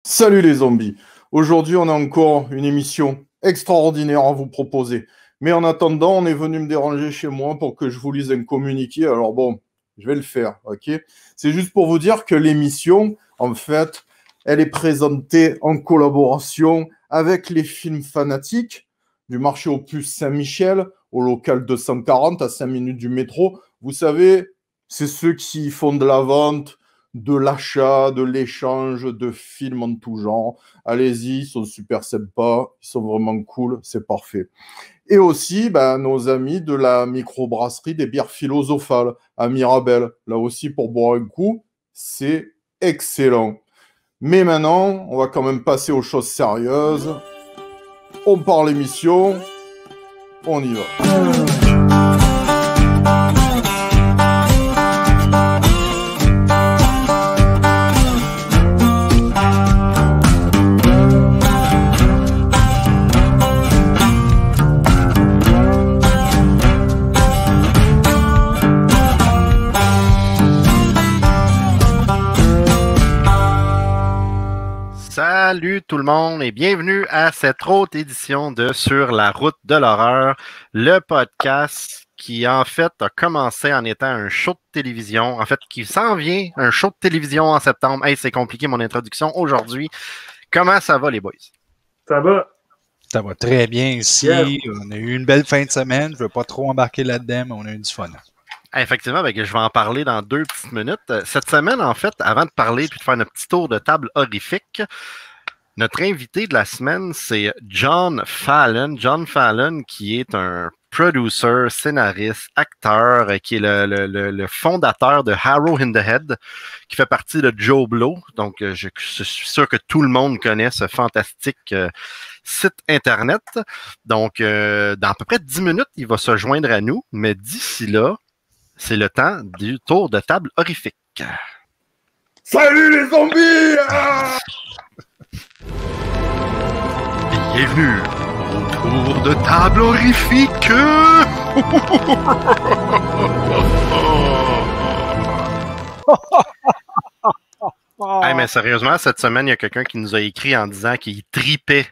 Salut les zombies! Aujourd'hui, on a encore une émission extraordinaire à vous proposer. Mais en attendant, on est venu me déranger chez moi pour que je vous lise un communiqué. Alors bon, je vais le faire, ok? C'est juste pour vous dire que l'émission, en fait, elle est présentée en collaboration avec les films fanatiques du marché Opus Saint-Michel, au local 240, à 5 minutes du métro. Vous savez, c'est ceux qui font de la vente, de l'achat, de l'échange de films en tout genre. Allez-y, ils sont super sympas, ils sont vraiment cool, c'est parfait. Et aussi, nos amis de la microbrasserie des bières philosophales à Mirabel. Là aussi, pour boire un coup, c'est excellent. Mais maintenant, on va quand même passer aux choses sérieuses. On part l'émission, on y va. Salut tout le monde et bienvenue à cette autre édition de Sur la route de l'horreur, le podcast qui en fait a commencé en étant un show de télévision, en fait qui s'en vient, un show de télévision en septembre. Hey, c'est compliqué mon introduction aujourd'hui. Comment ça va les boys? Ça va? Ça va très bien ici. Yeah. On a eu une belle fin de semaine. Je ne veux pas trop embarquer là-dedans, mais on a eu du fun. Effectivement, je vais en parler dans 2 petites minutes. Cette semaine, en fait, avant de parler puis de faire notre petit tour de table horrifique, notre invité de la semaine, c'est John Fallon. John Fallon, qui est un producer, scénariste, acteur, qui est le fondateur de Arrow in the Head, qui fait partie de Joe Blow. Donc, je suis sûr que tout le monde connaît ce fantastique site Internet. Donc, dans à peu près 10 minutes, il va se joindre à nous. Mais d'ici là, c'est le temps du tour de table horrifique. Salut les zombies! Bienvenue au tour de table horrifique! Hey, mais sérieusement, cette semaine, il y a quelqu'un qui nous a écrit en disant qu'il tripait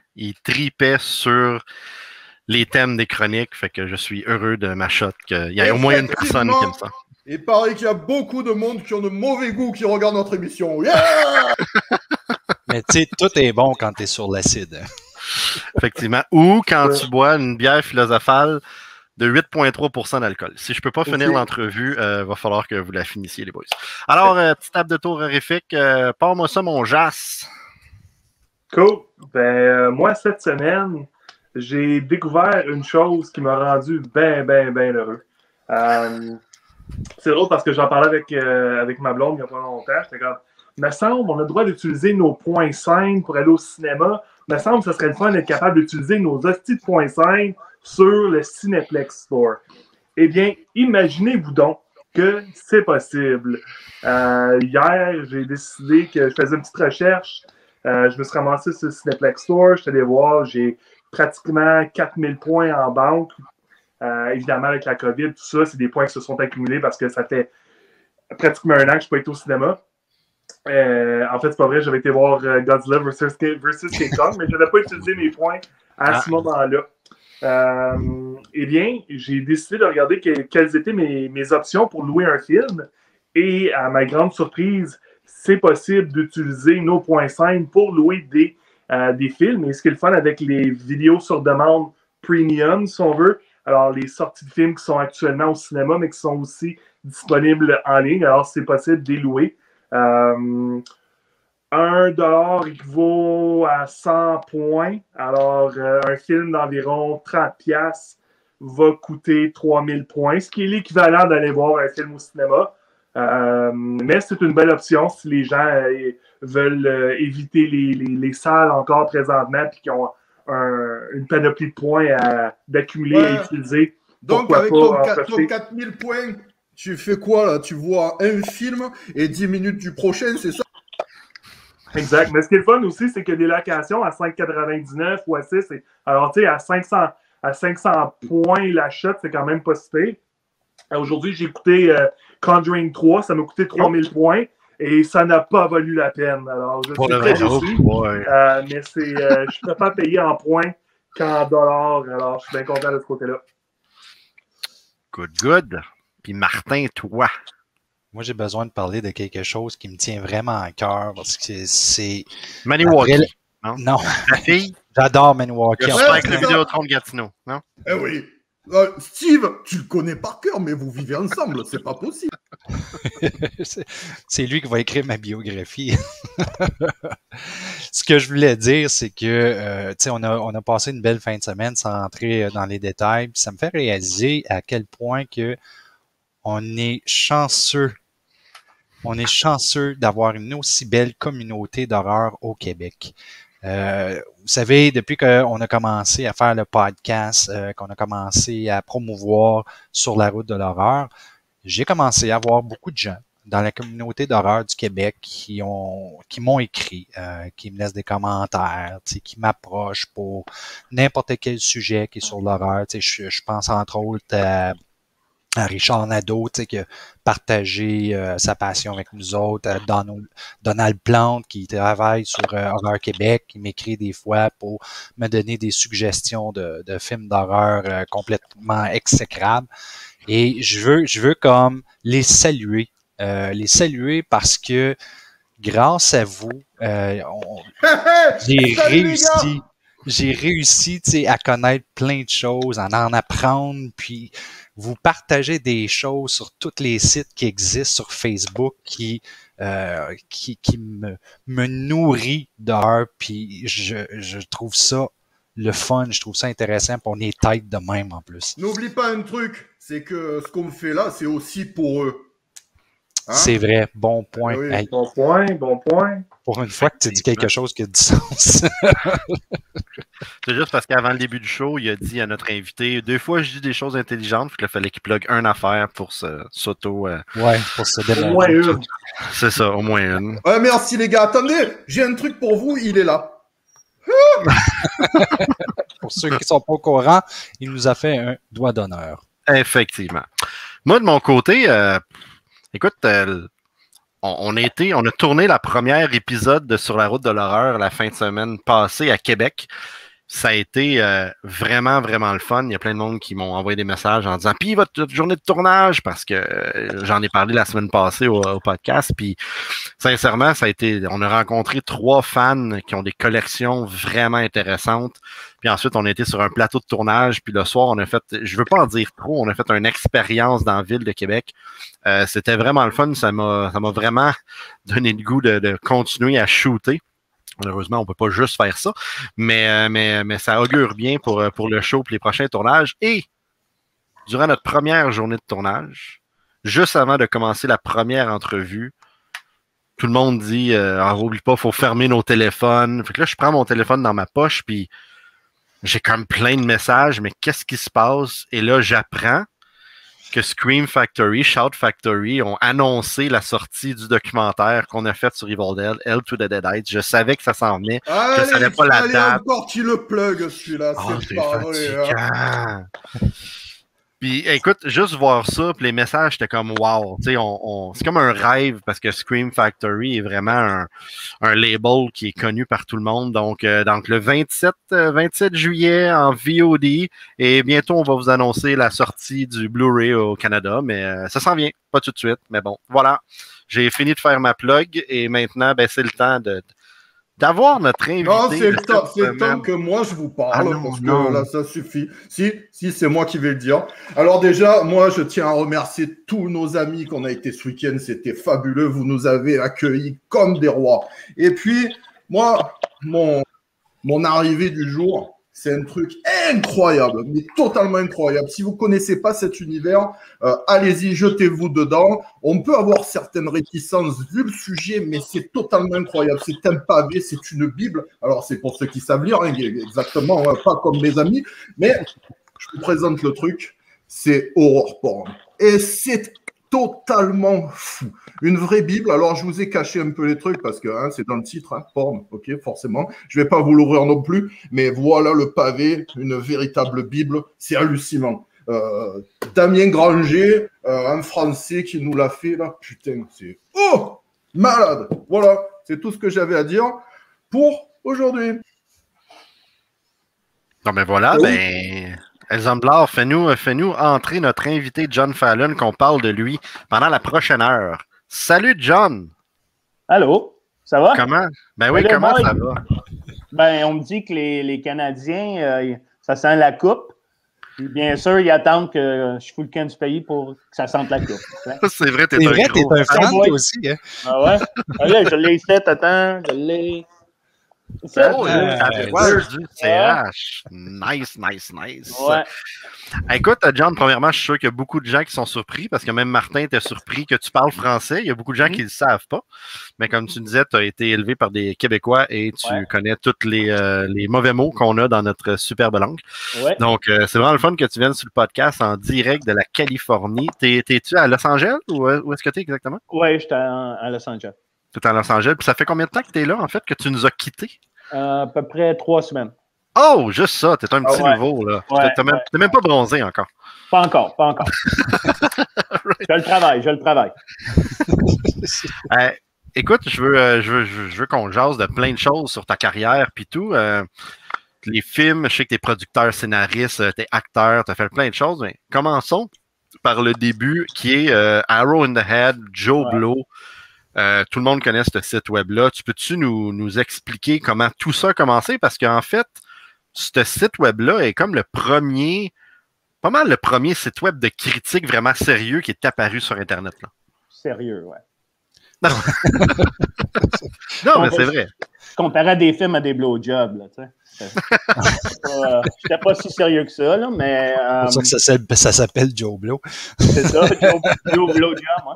sur les thèmes des chroniques, fait que je suis heureux de ma shot qu'il y a au moins une personne qui aime ça. Il paraît qu'il y a beaucoup de monde qui ont de mauvais goût qui regardent notre émission. Yeah! Mais tu sais, tout est bon quand tu es sur l'acide. Effectivement. Ou quand tu bois une bière philosophale de 8,3% d'alcool. Si je peux pas finir l'entrevue, va falloir que vous la finissiez, les boys. Alors, petite table de tour horrifique. Parle-moi ça, mon Jas. Cool. Moi, cette semaine, j'ai découvert une chose qui m'a rendu bien heureux. C'est drôle parce que j'en parlais avec ma blonde il n'y a pas longtemps. J'étais comme, il me semble on a le droit d'utiliser nos points 5 pour aller au cinéma. Il me semble que ce serait le fun d'être capable d'utiliser nos hosties de points 5 sur le Cineplex Store. Eh bien, imaginez-vous donc que c'est possible. Hier, j'ai décidé que je faisais une petite recherche. Je me suis ramassé sur le Cineplex Store. Je suis allé voir, j'ai pratiquement 4000 points en banque. Évidemment, avec la COVID, tout ça, c'est des points qui se sont accumulés parce que ça fait pratiquement 1 an que je n'ai pas été au cinéma. En fait, c'est pas vrai, j'avais été voir Godzilla versus King Kong, mais je n'avais pas utilisé mes points à ce moment-là. Eh bien, j'ai décidé de regarder quelles étaient mes options pour louer un film. Et à ma grande surprise, c'est possible d'utiliser nos points 5 pour louer des films. Et ce qui est le fun avec les vidéos sur demande premium, si on veut, alors les sorties de films qui sont actuellement au cinéma, mais qui sont aussi disponibles en ligne, alors c'est possible de les louer. $1 équivaut à 100 points. Alors, un film d'environ 30$ va coûter 3000 points, ce qui est l'équivalent d'aller voir un film au cinéma. Mais c'est une belle option si les gens veulent éviter les salles encore présentement et qui ont une panoplie de points d'accumuler à utiliser. Donc, avec ton 4000 points, tu fais quoi là? Tu vois un film et 10 minutes du prochain, c'est ça? Exact. Mais ce qui est le fun aussi, c'est qu'il y a des locations à 5,99 ou à 6. Alors, tu sais, à 500 points l'achat, c'est quand même pas si pire. Aujourd'hui, j'ai écouté Conjuring 3, ça m'a coûté 3000 points. Et ça n'a pas valu la peine. Alors, je suis très déçu. Mais je préfère payer en points qu'en dollars. Alors, je suis bien content de ce côté-là. Good. Puis Martin, toi? Moi, j'ai besoin de parler de quelque chose qui me tient vraiment à cœur parce que c'est... Maniwaki. Non. La fille? J'adore Maniwaki. Avec le Vidéotron de Gatineau, non? Eh oui. Steve, tu le connais par cœur, mais vous vivez ensemble, c'est pas possible. C'est lui qui va écrire ma biographie. Ce que je voulais dire, c'est que on a passé une belle fin de semaine sans entrer dans les détails. Puis ça me fait réaliser à quel point que on est chanceux. On est chanceux d'avoir une aussi belle communauté d'horreur au Québec. Vous savez, depuis qu'on a commencé à faire le podcast, qu'on a commencé à promouvoir Sur la route de l'horreur, j'ai commencé à voir beaucoup de gens dans la communauté d'horreur du Québec qui m'ont écrit, qui me laissent des commentaires, qui m'approchent pour n'importe quel sujet qui est sur l'horreur. Je pense entre autres à Richard Nadeau, qui a partagé sa passion avec nous autres, Donald Plante, qui travaille sur Horreur Québec, qui m'écrit des fois pour me donner des suggestions de films d'horreur complètement exécrables. Et je veux comme les saluer parce que grâce à vous, j'ai réussi à connaître plein de choses, à en apprendre, puis vous partagez des choses sur tous les sites qui existent sur Facebook qui me nourrit d'heures, puis je trouve ça le fun, je trouve ça intéressant, puis on est tête de même en plus. N'oublie pas un truc, c'est que ce qu'on fait là, c'est aussi pour eux. Hein? C'est vrai, bon point. Oui, hey. Bon point. Pour une fois que tu dis quelque chose qui a du sens. C'est juste parce qu'avant le début du show, il a dit à notre invité, 2 fois je dis des choses intelligentes, puis il fallait qu'il plug une affaire pour s'auto... Ouais, pour se démontrer. Au moins une. C'est ça, au moins une. Ouais, merci les gars. Attendez, j'ai un truc pour vous, il est là. Pour ceux qui ne sont pas au courant, il nous a fait un doigt d'honneur. Effectivement. Moi, de mon côté, écoute, on a tourné la première épisode de Sur la route de l'horreur la fin de semaine passée à Québec. Ça a été vraiment, vraiment le fun. Il y a plein de monde qui m'ont envoyé des messages en disant « Puis votre journée de tournage », parce que j'en ai parlé la semaine passée au podcast. Puis sincèrement, on a rencontré 3 fans qui ont des collections vraiment intéressantes. Puis ensuite, on a été sur un plateau de tournage. Puis le soir, on a fait, je veux pas en dire trop, on a fait une expérience dans la ville de Québec. C'était vraiment le fun. Ça m'a vraiment donné le goût de continuer à shooter. Malheureusement, on peut pas juste faire ça, mais ça augure bien pour le show et les prochains tournages. Et durant notre première journée de tournage, juste avant de commencer la première entrevue, tout le monde dit oublie pas, faut fermer nos téléphones. Fait que là, je prends mon téléphone dans ma poche, puis j'ai comme plein de messages, mais qu'est-ce qui se passe? Et là, j'apprends que Scream Factory, Shout Factory ont annoncé la sortie du documentaire qu'on a fait sur Evil Dead, Hell to the Deadites. Je savais que ça s'en venait. Je savais pas la date. Encore qui le plug, celui-là. C'est pas vrai. Hein. Puis écoute, juste voir ça, puis les messages, j'étais comme wow. C'est comme un rêve parce que Scream Factory est vraiment un label qui est connu par tout le monde. Donc le 27 juillet en VOD, et bientôt on va vous annoncer la sortie du Blu-ray au Canada, mais ça s'en vient, pas tout de suite. Mais bon, voilà. J'ai fini de faire ma plug et maintenant, c'est le temps d'avoir notre invité. Non, c'est le temps que moi je vous parle, parce que là, ça suffit. Si, c'est moi qui vais le dire. Alors déjà, moi, je tiens à remercier tous nos amis qu'on a été ce week-end. C'était fabuleux. Vous nous avez accueillis comme des rois. Et puis, moi, mon arrivée du jour, c'est un truc incroyable, mais totalement incroyable. Si vous ne connaissez pas cet univers, allez-y, jetez-vous dedans. On peut avoir certaines réticences vu le sujet, mais c'est totalement incroyable. C'est un pavé, c'est une Bible. Alors, c'est pour ceux qui savent lire, hein, exactement, pas comme mes amis. Mais je vous présente le truc, c'est Horror Porn. Et c'est totalement fou. Une vraie Bible. Alors, je vous ai caché un peu les trucs parce que c'est dans le titre, porn, ok, forcément. Je vais pas vous l'ouvrir non plus, mais voilà le pavé, une véritable Bible. C'est hallucinant. Damien Granger, un Français qui nous l'a fait, là. Putain, c'est... Oh! malade. Voilà, c'est tout ce que j'avais à dire pour aujourd'hui. Non, mais voilà, Oui. ben, Exemplar, fais-nous entrer notre invité John Fallon, qu'on parle de lui pendant la prochaine heure. Salut, John! Allô, ça va? Comment? Ben oui, Salut, comment boy. ça va? Ben, on me dit que les Canadiens, ça sent la coupe. Puis bien sûr, ils attendent que je fous le camp du pays pour que ça sente la coupe. C'est vrai, t'es C'est un vrai, t'es gros un fan, boy. toi aussi. Hein? Ah ouais? Ah là, je l'ai fait, attends, je l'ai. C'est Oh, ça. le tatouage du CH. Nice. Ouais. Écoute, John, premièrement, je suis sûr qu'il y a beaucoup de gens qui sont surpris parce que même Martin était surpris que tu parles français. Il y a beaucoup de gens qui ne le savent pas. Mais comme tu disais, tu as été élevé par des Québécois et tu connais tous les mauvais mots qu'on a dans notre superbe langue. Ouais. Donc, c'est vraiment le fun que tu viennes sur le podcast en direct de la Californie. T'es-tu à Los Angeles ou où est-ce que tu es exactement? Ouais, j'étais à Los Angeles. Tu es à Los Angeles. Puis ça fait combien de temps que tu es là, en fait, que tu nous as quittés? À peu près 3 semaines. Oh, juste ça. T'es un petit nouveau, là. Ouais, T'es même pas bronzé encore. Pas encore. Je le travaille. Écoute, je veux qu'on jase de plein de choses sur ta carrière puis tout. Les films, je sais que t'es producteur, scénariste, t'es acteur, t'as fait plein de choses, mais commençons par le début qui est Arrow in the Head, Joe Blow. Tout le monde connaît ce site web-là. Tu peux-tu nous expliquer comment tout ça a commencé? Parce qu'en fait, ce site web-là est comme pas mal le premier site web de critique vraiment sérieux qui est apparu sur Internet. Là. Sérieux, ouais. Non, mais c'est vrai. Je comparais des films à des blowjobs, là, tu sais. J'étais pas si sérieux que ça, là, mais... C'est pour ça que ça s'appelle Joe Blow. C'est ça, Joe Blowjob, ouais.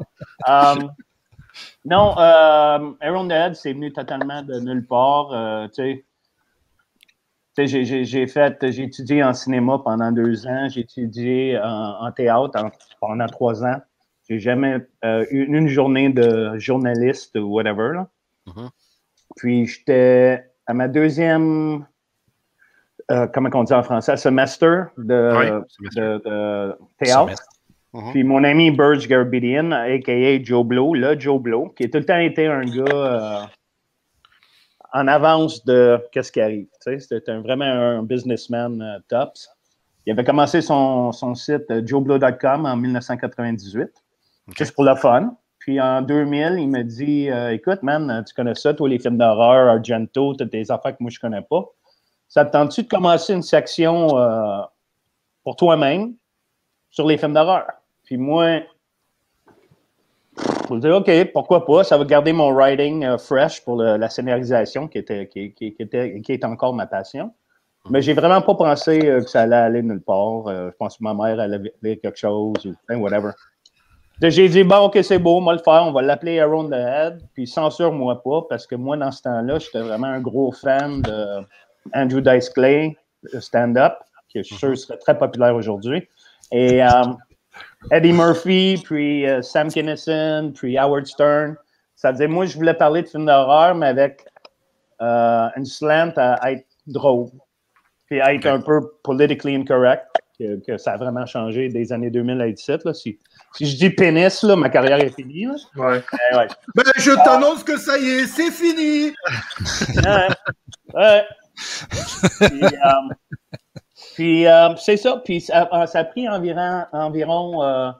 Non, Aaron the Head, c'est venu totalement de nulle part. Tu sais, j'ai étudié en cinéma pendant 2 ans, j'ai étudié en théâtre pendant 3 ans. J'ai jamais eu une journée de journaliste ou whatever. Là. Mm-hmm. Puis j'étais à ma deuxième, comment on dit en français, semester de théâtre. Mm-hmm. Puis mon ami Burge Garbidian, a.k.a. Joe Blow, Joe Blow, qui a tout le temps été un gars en avance de qu'est-ce qui arrive. Tu sais, c'était vraiment un businessman tops. Il avait commencé son site joeblow.com en 1998, juste pour le fun. Puis en 2000, il me dit écoute, man, tu connais ça, toi, les films d'horreur, Argento, toutes des affaires que moi, je connais pas. Ça te tente-tu de commencer une section pour toi-même sur les films d'horreur? Puis moi, je me dis, OK, pourquoi pas? Ça va garder mon writing fresh pour la scénarisation qui est encore ma passion. Mais j'ai vraiment pas pensé que ça allait aller nulle part. Je pense que ma mère allait lire quelque chose ou whatever. J'ai dit, bon, OK, c'est beau, on va le faire. On va l'appeler Aaron the Head. Puis censure-moi pas, parce que moi, dans ce temps-là, j'étais vraiment un gros fan de Andrew Dice Clay, stand-up, qui je suis sûr serait très populaire aujourd'hui. Et Eddie Murphy, puis Sam Kinison, puis Howard Stern. Ça disait, moi, je voulais parler de films d'horreur, mais avec une slant à être drôle, puis à être un peu politically incorrect, que ça a vraiment changé des années 2000 à 2017. Là. Si je dis pénis, là, ma carrière est finie. Là. Ouais. Ouais. Ben, je t'annonce que ça y est, c'est fini. Ouais. Puis c'est ça. Puis ça a pris environ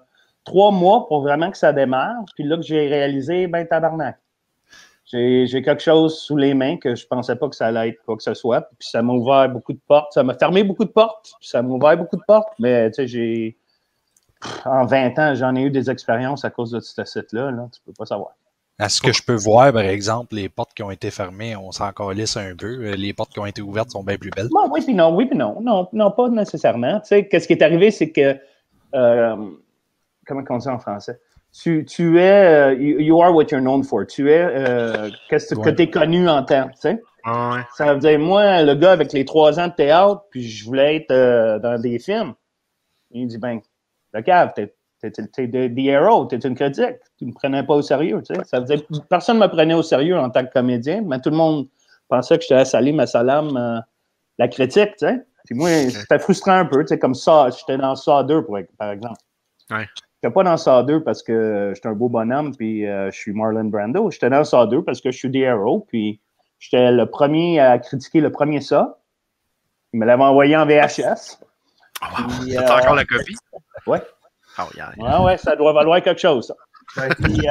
3 mois pour vraiment que ça démarre. Puis là que j'ai réalisé, ben tabarnak. J'ai quelque chose sous les mains que je pensais pas que ça allait être quoi que ce soit. Puis ça m'a ouvert beaucoup de portes. Ça m'a fermé beaucoup de portes. Puis ça m'a ouvert beaucoup de portes. Mais tu sais, en 20 ans, j'en ai eu des expériences à cause de ce site-là. Là. Tu peux pas savoir. À ce que je peux voir, par exemple, les portes qui ont été fermées, on s'en calisse un peu. Les portes qui ont été ouvertes sont bien plus belles. Bon, oui puis non. Non, pas nécessairement. Tu sais, qu'est-ce qui est arrivé, c'est que comment on dit en français? Tu es you are what you're known for. Tu es qu'est-ce que tu es connu en temps, tu sais? Ouais. Ça veut dire, moi, le gars avec les 3 ans de théâtre, puis je voulais être dans des films. Il dit, ben, le cave, t'es The Hero, t'es une critique. Tu me prenais pas au sérieux, tu sais. Ça veut dire, personne ne me prenait au sérieux en tant que comédien, mais tout le monde pensait que j'étais à Salim à Salam, la critique, tu sais. Puis moi, c'était frustrant un peu, tu sais, comme ça, j'étais dans Saw 2, par exemple. Ouais. j'étais pas dans Saw 2 parce que j'étais un beau bonhomme puis je suis Marlon Brando. J'étais dans Saw 2 parce que je suis The Arrow puis j'étais le premier à critiquer le premier Saw. Il me l'avait envoyé en VHS. Oh, wow. T'as encore la copie? Ouais. Oh, yeah. Ouais, ça doit valoir quelque chose, ça. Puis,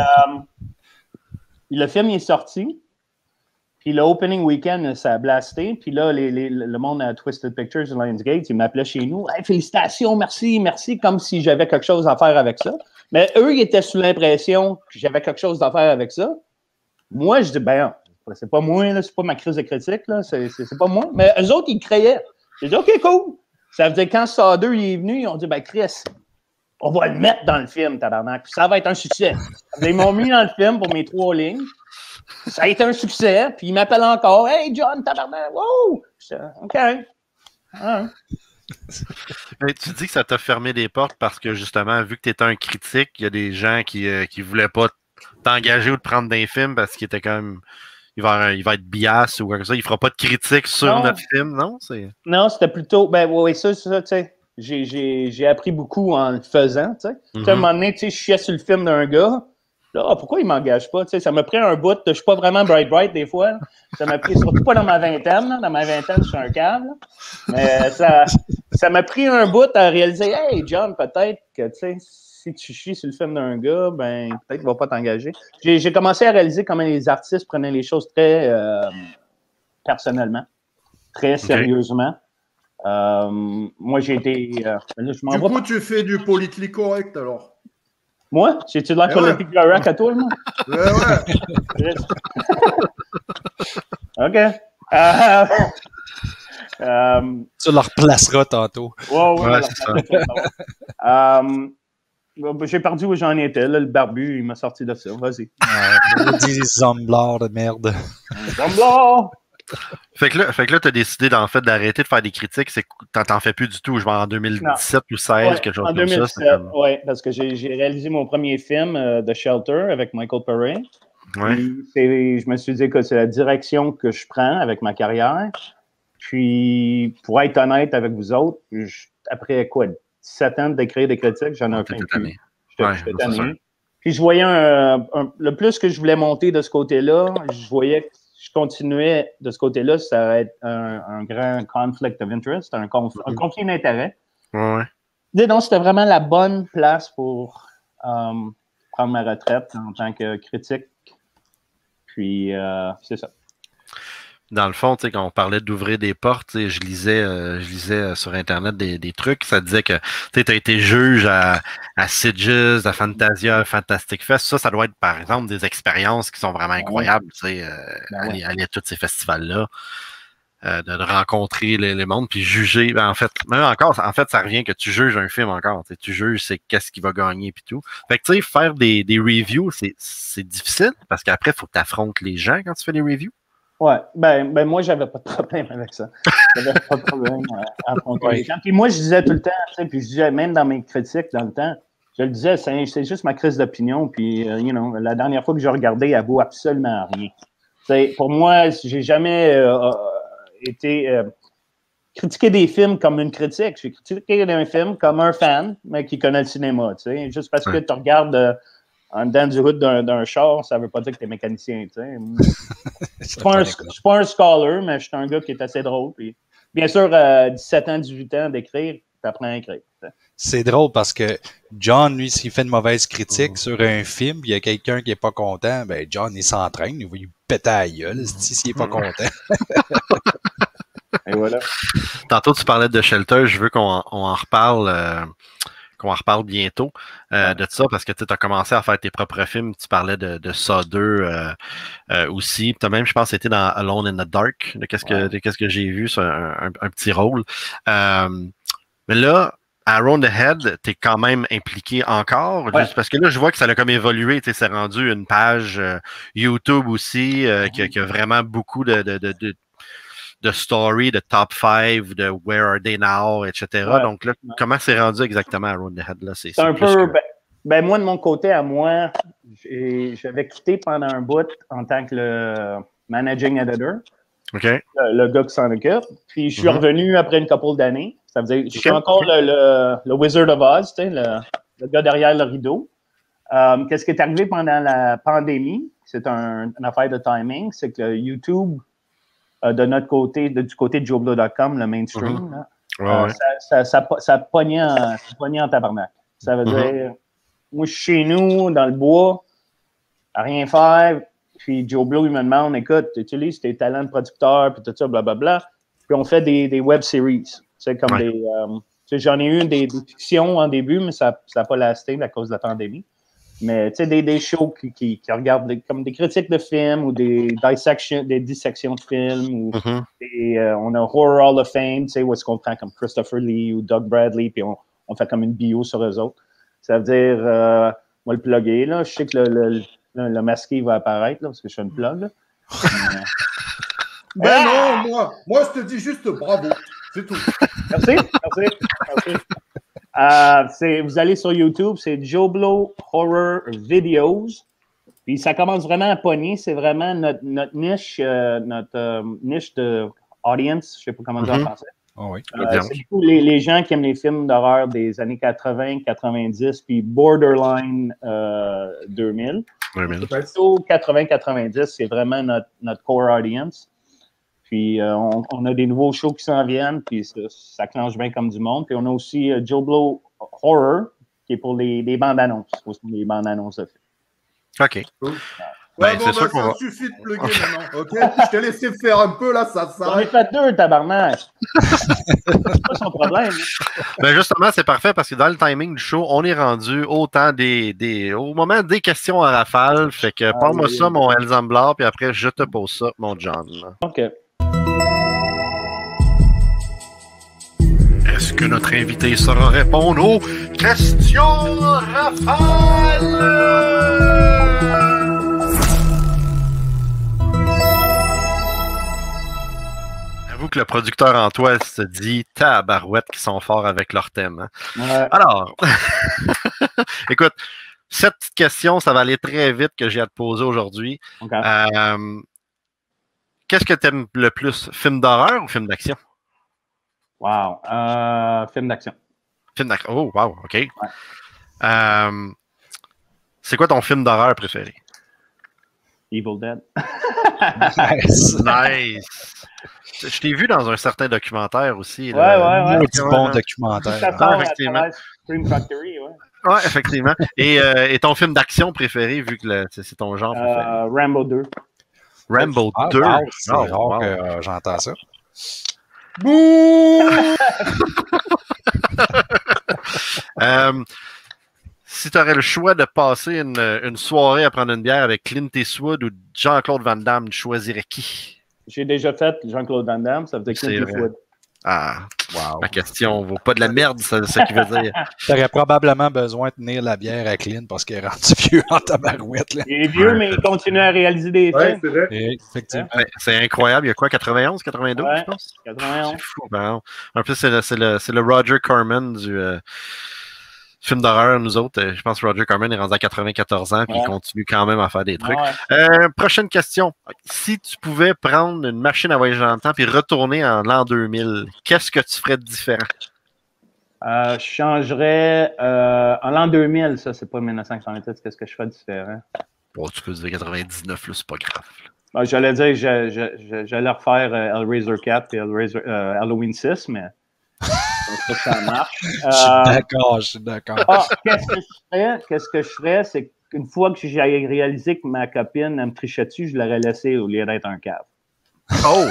le film est sorti. Puis le opening weekend, ça a blasté. Puis là, le monde à Twisted Pictures, Lionsgate, ils m'appelaient chez nous. Hey, félicitations, merci, comme si j'avais quelque chose à faire avec ça. Mais eux, ils étaient sous l'impression que j'avais quelque chose à faire avec ça. Moi, je dis, ben, c'est pas moi, là, c'est pas ma crise de critique, là, c'est pas moi. Mais eux autres, ils créaient. J'ai dit, OK, cool. Ça veut dire quand Saw 2 est venu, ils ont dit, ben, Chris, on va le mettre dans le film, tabarnak. Puis ça va être un succès. Ils m'ont mis dans le film pour mes 3 lignes. Ça a été un succès. Puis ils m'appellent encore. Hey, John, tabarnak. Wow! OK. Ah. Mais tu dis que ça t'a fermé des portes parce que justement, vu que tu étais un critique, il y a des gens qui voulaient pas t'engager ou te prendre d'un film parce qu'il était quand même. Il va être bias ou quoi que ça. Il fera pas de critique sur notre film, non? Non, c'était plutôt. Ben oui, ça, tu sais. J'ai appris beaucoup en le faisant, tu sais. Tu sais, à un moment donné, tu sais, je chiais sur le film d'un gars. Là, pourquoi il m'engage pas? Tu sais, ça m'a pris un bout. Je suis pas vraiment bright des fois. Ça m'a pris, surtout pas dans ma vingtaine. Là. Dans ma vingtaine, je suis un câble. Mais ça m'a pris un bout à réaliser, hey, John, peut-être que, tu sais, si tu chies sur le film d'un gars, ben, peut-être qu'il va pas t'engager. J'ai commencé à réaliser comment les artistes prenaient les choses très personnellement, très sérieusement. Moi, j'ai été. Là, du coup, tu fais du politically correct alors? Moi? J'ai-tu de l'air politically correct à toi, moi? Ouais. OK. Tu le replaceras tantôt. Ouais, c'est ça. J'ai perdu où j'en étais. Là, le barbu, il m'a sorti de ça. Vas-y. Maudit zomblard de merde. Zomblard! Fait que là, tu as décidé en fait d'arrêter de faire des critiques. T'en fais plus du tout, je vais en 2017 ou 2016, quelque chose en comme 2017, ça. Oui, parce que j'ai réalisé mon premier film, The Shelter, avec Michael Paré. Ouais. Je me suis dit que c'est la direction que je prends avec ma carrière. Puis, pour être honnête avec vous autres, après quoi, 17 ans d'écrire des critiques, j'en ai un peu plus. J'étais tanné. Puis, je voyais le plus que je voulais monter de ce côté-là, je voyais que je continuais de ce côté-là, ça va être un grand conflict of interest, un conflit d'intérêt. Ouais. Donc, c'était vraiment la bonne place pour prendre ma retraite en tant que critique. Puis, c'est ça. Dans le fond, quand on parlait d'ouvrir des portes, je lisais sur Internet des trucs. Ça disait que tu as été juge à Sitges, à Fantasia, à Fantastic Fest. Ça doit être, par exemple, des expériences qui sont vraiment incroyables. Aller à tous ces festivals-là, de rencontrer les mondes, puis juger. Ben, en fait, ça revient que tu juges un film encore. Tu juges c'est qu'est-ce qui va gagner, puis tout. Fait que, tu sais, faire des reviews, c'est difficile parce qu'après, il faut que tu affrontes les gens quand tu fais des reviews. Ouais, ben moi, j'avais pas de problème avec ça. J'avais pas de problème à affronter les gens. Puis moi, je disais tout le temps, tu sais, puis je disais même dans mes critiques dans le temps, je le disais, c'est juste ma crise d'opinion. Puis, la dernière fois que j'ai regardé, elle vaut absolument rien. T'sais, pour moi, j'ai jamais été critiquer des films comme une critique. J'ai critiqué un film comme un fan, mais qui connaît le cinéma. Tu sais, juste parce que tu regardes en dedans du hood d'un char, ça ne veut pas dire que tu es mécanicien. Tu sais. Je ne suis pas un scholar, mais je suis un gars qui est assez drôle. Puis, bien sûr, 17 ans, 18 ans d'écrire, tu apprends à écrire. C'est drôle parce que John, lui, s'il fait une mauvaise critique sur un film, il y a quelqu'un qui n'est pas content, ben John, il s'entraîne, il va lui péter à la gueule s'il n'est pas content. Et voilà. Tantôt, tu parlais de Shelter, je veux qu'on en reparle. Qu'on en reparle bientôt de ça, parce que tu as commencé à faire tes propres films. Tu parlais de Saw 2 aussi. Tu as même, je pense, été dans Alone in the Dark, de qu'est-ce que j'ai vu, c'est un petit rôle. Mais là, à Around the Head, tu es quand même impliqué encore, juste parce que là, je vois que ça a comme évolué. C'est rendu une page YouTube aussi qui a vraiment beaucoup de story, de top 5, de where are they now, etc. Donc là, comment c'est rendu exactement à Around the Head? Là, c'est un peu. Ben, moi, de mon côté, à moi, j'avais quitté pendant un bout en tant que le managing editor. OK. Le gars qui s'en occupe. Puis je suis revenu après une couple d'années. Ça veut dire je suis encore le Wizard of Oz, tu sais, le gars derrière le rideau. Qu'est-ce qui est arrivé pendant la pandémie? C'est une affaire de timing. C'est que YouTube, de notre côté, du côté de JoeBlow.com, le mainstream, là, ça pognait en tabarnak. Ça veut dire, moi, je suis chez nous, dans le bois, à rien faire. Puis Joe Blow, il me demande, écoute, tu utilises tes talents de producteur, puis tout ça, blablabla. Puis on fait des web series. C'est comme j'en ai eu des fictions en début, mais ça n'a pas lasté à cause de la pandémie. Mais tu sais, des shows qui regardent comme des critiques de films ou des dissections de films. Ou on a Horror Hall of Fame, tu sais, où est-ce qu'on prend comme Christopher Lee ou Doug Bradley, puis on fait comme une bio sur eux autres. Ça veut dire, on va le plugger, là. Je sais que le masqué va apparaître, là, parce que je fais une plug, là. Non, moi, je te dis juste bravo. C'est tout. Merci. Vous allez sur YouTube, c'est Joe Blow Horror Videos. Puis ça commence vraiment à pogner. C'est vraiment notre niche, niche de audience. Je ne sais pas comment dire en français. Oh oui. C'est beaucoup les gens qui aiment les films d'horreur des années 80, 90, puis borderline 2000. Plutôt 80-90, c'est vraiment notre core audience. Puis on a des nouveaux shows qui s'en viennent, puis ça clenche bien comme du monde. Puis on a aussi Joe Blow Horror, qui est pour les bandes annonces. Les bandes annonces de films. OK. Cool. Ça suffit de plugger maintenant, OK? Je t'ai laissé faire un peu, là, ça J'en ai fait 2, tabarnak! C'est pas son problème. Ben justement, c'est parfait parce que dans le timing du show, on est rendu autant au moment des questions à rafale. Fait que parle-moi ça, mon Elzamblar, puis après, je te pose ça, mon John. OK. Est-ce que notre invité saura répondre aux questions rafales? J'avoue que le producteur en toi se dit tabarouette qui sont forts avec leur thème. Hein? Ouais. Alors, écoute, cette petite question, ça va aller très vite que j'ai à te poser aujourd'hui. Okay. Qu'est-ce que tu aimes le plus? Film d'horreur ou film d'action? Wow. Film d'action. Film d'action. Oh, wow, OK. Ouais. C'est quoi ton film d'horreur préféré? Evil Dead. Nice. Je t'ai vu dans un certain documentaire aussi. Ouais. Un petit bon documentaire. Ça sort effectivement. à Scream Factory, ouais. Ouais, effectivement. Et ton film d'action préféré, vu que c'est ton genre préféré? Rambo 2. Rambo 2. Wow, c'est Oh, rare wow. que j'entends ça. Bouh! Si tu aurais le choix de passer une soirée à prendre une bière avec Clint Eastwood ou Jean-Claude Van Damme, tu choisirais qui? J'ai déjà fait Jean-Claude Van Damme, ça veut dire Clint Eastwood. Ah, Wow. ma question vaut pas de la merde, c'est ce qu'il veut dire. T'aurais probablement besoin de tenir la bière à Clint parce qu'il est rendu vieux en tabarouette. Là. Il est vieux, mais il continue à réaliser des Ouais, films. c'est vrai. Et, effectivement. Ouais, c'est incroyable. Il y a quoi, 91, 92, Ouais. je pense? 91. C'est fou. Ben, en plus, c'est le Roger Corman du film d'horreur, nous autres. Je pense que Roger Corman est rendu à 94 ans puis il continue quand même à faire des trucs. Ouais. Prochaine question. Si tu pouvais prendre une machine à voyager dans le temps puis retourner en l'an 2000, qu'est-ce que tu ferais de différent? Je changerais en l'an 2000, ça, c'est pas 1988, qu'est-ce que je ferais de différent? Bon, tu peux dire 99, là, c'est pas grave. Ben, j'allais dire j'allais refaire Hellraiser 4 et Halloween 6, mais je pense pas que ça marche. Je suis d'accord. Qu'est-ce que je ferais? C'est qu'une fois que j'ai réalisé que ma copine elle me trichait dessus, je l'aurais laissé au lieu d'être un cave. Oh!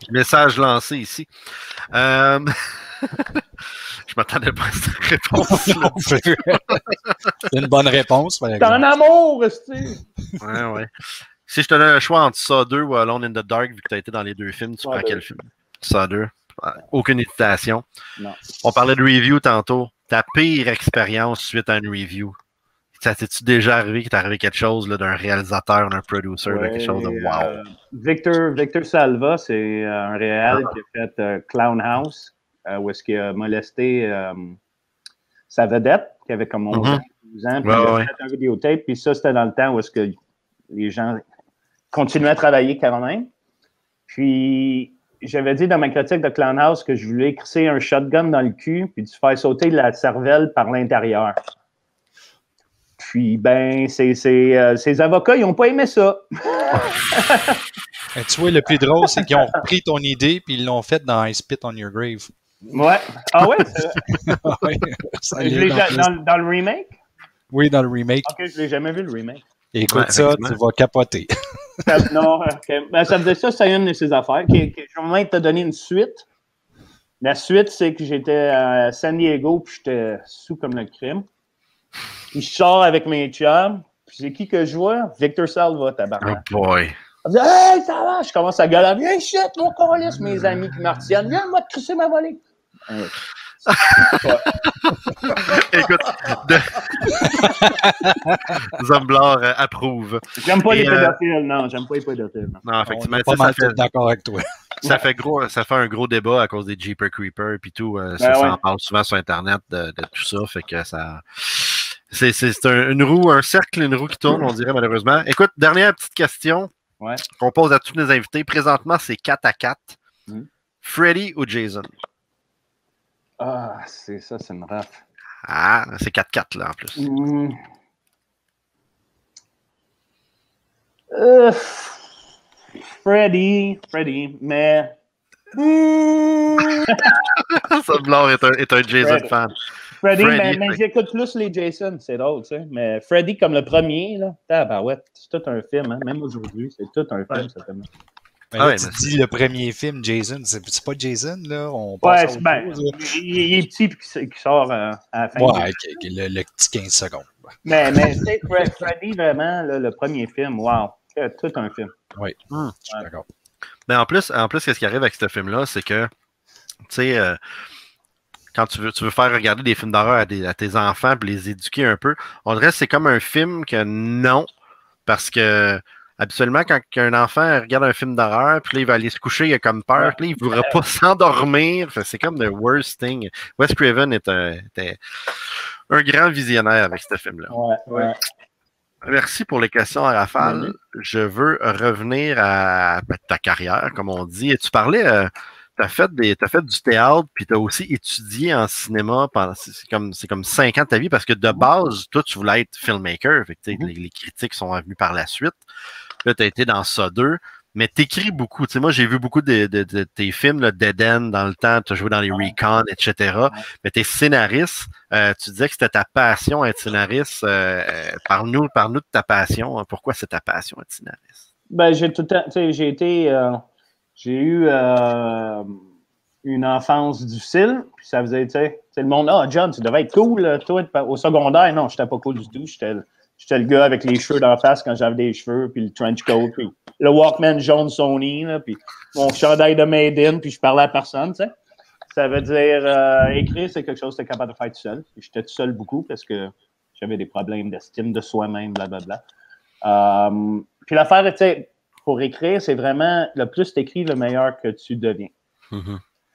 Message lancé ici. Je m'attendais pas à cette réponse. C'est une bonne réponse, par T'es exemple. en amour, tu Ouais. Si je te donne le choix entre ça 2 ou Alone in the Dark, vu que tu as été dans les deux films, tu Ça prends 2. quel film? Ça 2. Aucune hésitation. Non. On parlait de review tantôt. Ta pire expérience suite à une review. Ça t'es-tu déjà arrivé qu'il t'est arrivé quelque chose là, d'un réalisateur, d'un producer, de quelque chose de wow? Victor Salva, c'est un réal qui a fait Clown House, où est-ce qu'il a molesté sa vedette, qui avait comme 11 ans, 12 ans, puis il a fait un vidéotape, puis ça, c'était dans le temps où est-ce que les gens continuaient à travailler quand même. Puis, j'avais dit dans ma critique de Clownhouse que je voulais crisser un shotgun dans le cul puis de faire sauter la cervelle par l'intérieur. Puis, ben, ces avocats, ils n'ont pas aimé ça. Et tu vois, le plus drôle, c'est qu'ils ont repris ton idée puis ils l'ont fait dans I Spit on Your Grave. Ouais. Ah ouais? Ouais, ça Je l'ai dans le remake? Oui, dans le remake. Ok, je l'ai jamais vu, le remake. Et écoute ça, tu vas capoter. Non, okay. Ben, ça faisait ça, c'est une de ses affaires. Je vais même te donner une suite. La suite, c'est que j'étais à San Diego puis j'étais sous comme le crime. Puis je sors avec mes chums. Puis c'est qui que je vois? Victor Salva, tabarnak. Oh boy. Je dis, hey, ça va! Je commence à gueuler. Viens, shit, mon calice, mes amis qui me retiennent. Viens, moi, te crisser ma volée. Écoute, Zomblard approuve. J'aime pas les pédophiles, non. J'aime pas les pédophiles. Non, effectivement. On est pas mal d'accord avec toi. Ça fait un gros débat à cause des Jeepers Creepers et tout. Ça en parle souvent sur Internet de tout ça. Fait que ça. C'est une roue, un cercle, une roue qui tourne, on dirait malheureusement. Écoute, dernière petite question qu'on pose à tous nos invités. Présentement, c'est 4-4. Freddy ou Jason? Ah, c'est une raf. Ah, c'est 4-4 là en plus. Freddy, mais. Zomblard est un Jason fan. Freddy, mais j'écoute plus les Jason, c'est drôle, tu sais. Mais Freddy, comme le premier, là, tabarouette, c'est tout un film, hein. Même aujourd'hui, c'est tout un film, ça fait. Mais là, tu dis le premier film, Jason, c'est pas Jason, là? On passe à autre chose, il est petit et qui sort à la fin. Ouais, le petit 15 secondes. Mais tu sais, Freddy, vraiment, là, le premier film, wow, c'est tout un film. Oui, je suis d'accord. Mais en plus, qu'est-ce qui arrive avec ce film-là, c'est que, tu sais, quand tu veux faire regarder des films d'horreur à tes enfants et les éduquer un peu, on dirait que c'est comme un film que non, parce que habituellement, quand un enfant regarde un film d'horreur, puis là, il va aller se coucher, il a comme peur, puis là, il ne voudra pas s'endormir. C'est comme the worst thing. Wes Craven était un grand visionnaire avec ce film-là. Ouais. Merci pour les questions à rafale. Je veux revenir à ta carrière, comme on dit. Et tu parlais, t'as fait du théâtre, puis tu as aussi étudié en cinéma pendant c'est comme 5 ans de ta vie, parce que de base, toi, tu voulais être filmmaker. Fait que, les critiques sont venues par la suite. Là, tu as été dans ça 2. Mais tu écris beaucoup. Tu sais, moi, j'ai vu beaucoup de tes films, là, Dead End dans le temps, tu as joué dans les Recon, etc. Mais tu es scénariste. Tu disais que c'était ta passion être scénariste. Parle-nous de ta passion. Pourquoi c'est ta passion être scénariste? Ben, j'ai eu une enfance difficile. Puis ça faisait, tu sais, le monde, John, tu devais être cool, toi, au secondaire. Non, j'étais pas cool du tout. J'étais le gars avec les cheveux d'en face quand j'avais des cheveux, puis le trench coat, puis le Walkman jaune Sony, là, puis mon chandail de Made in, puis je parlais à personne, tu sais. Ça veut dire, écrire, c'est quelque chose que tu es capable de faire tout seul. J'étais tout seul beaucoup parce que j'avais des problèmes d'estime de soi-même, blablabla. Puis l'affaire, tu sais, pour écrire, c'est vraiment, le plus tu écris, le meilleur que tu deviens.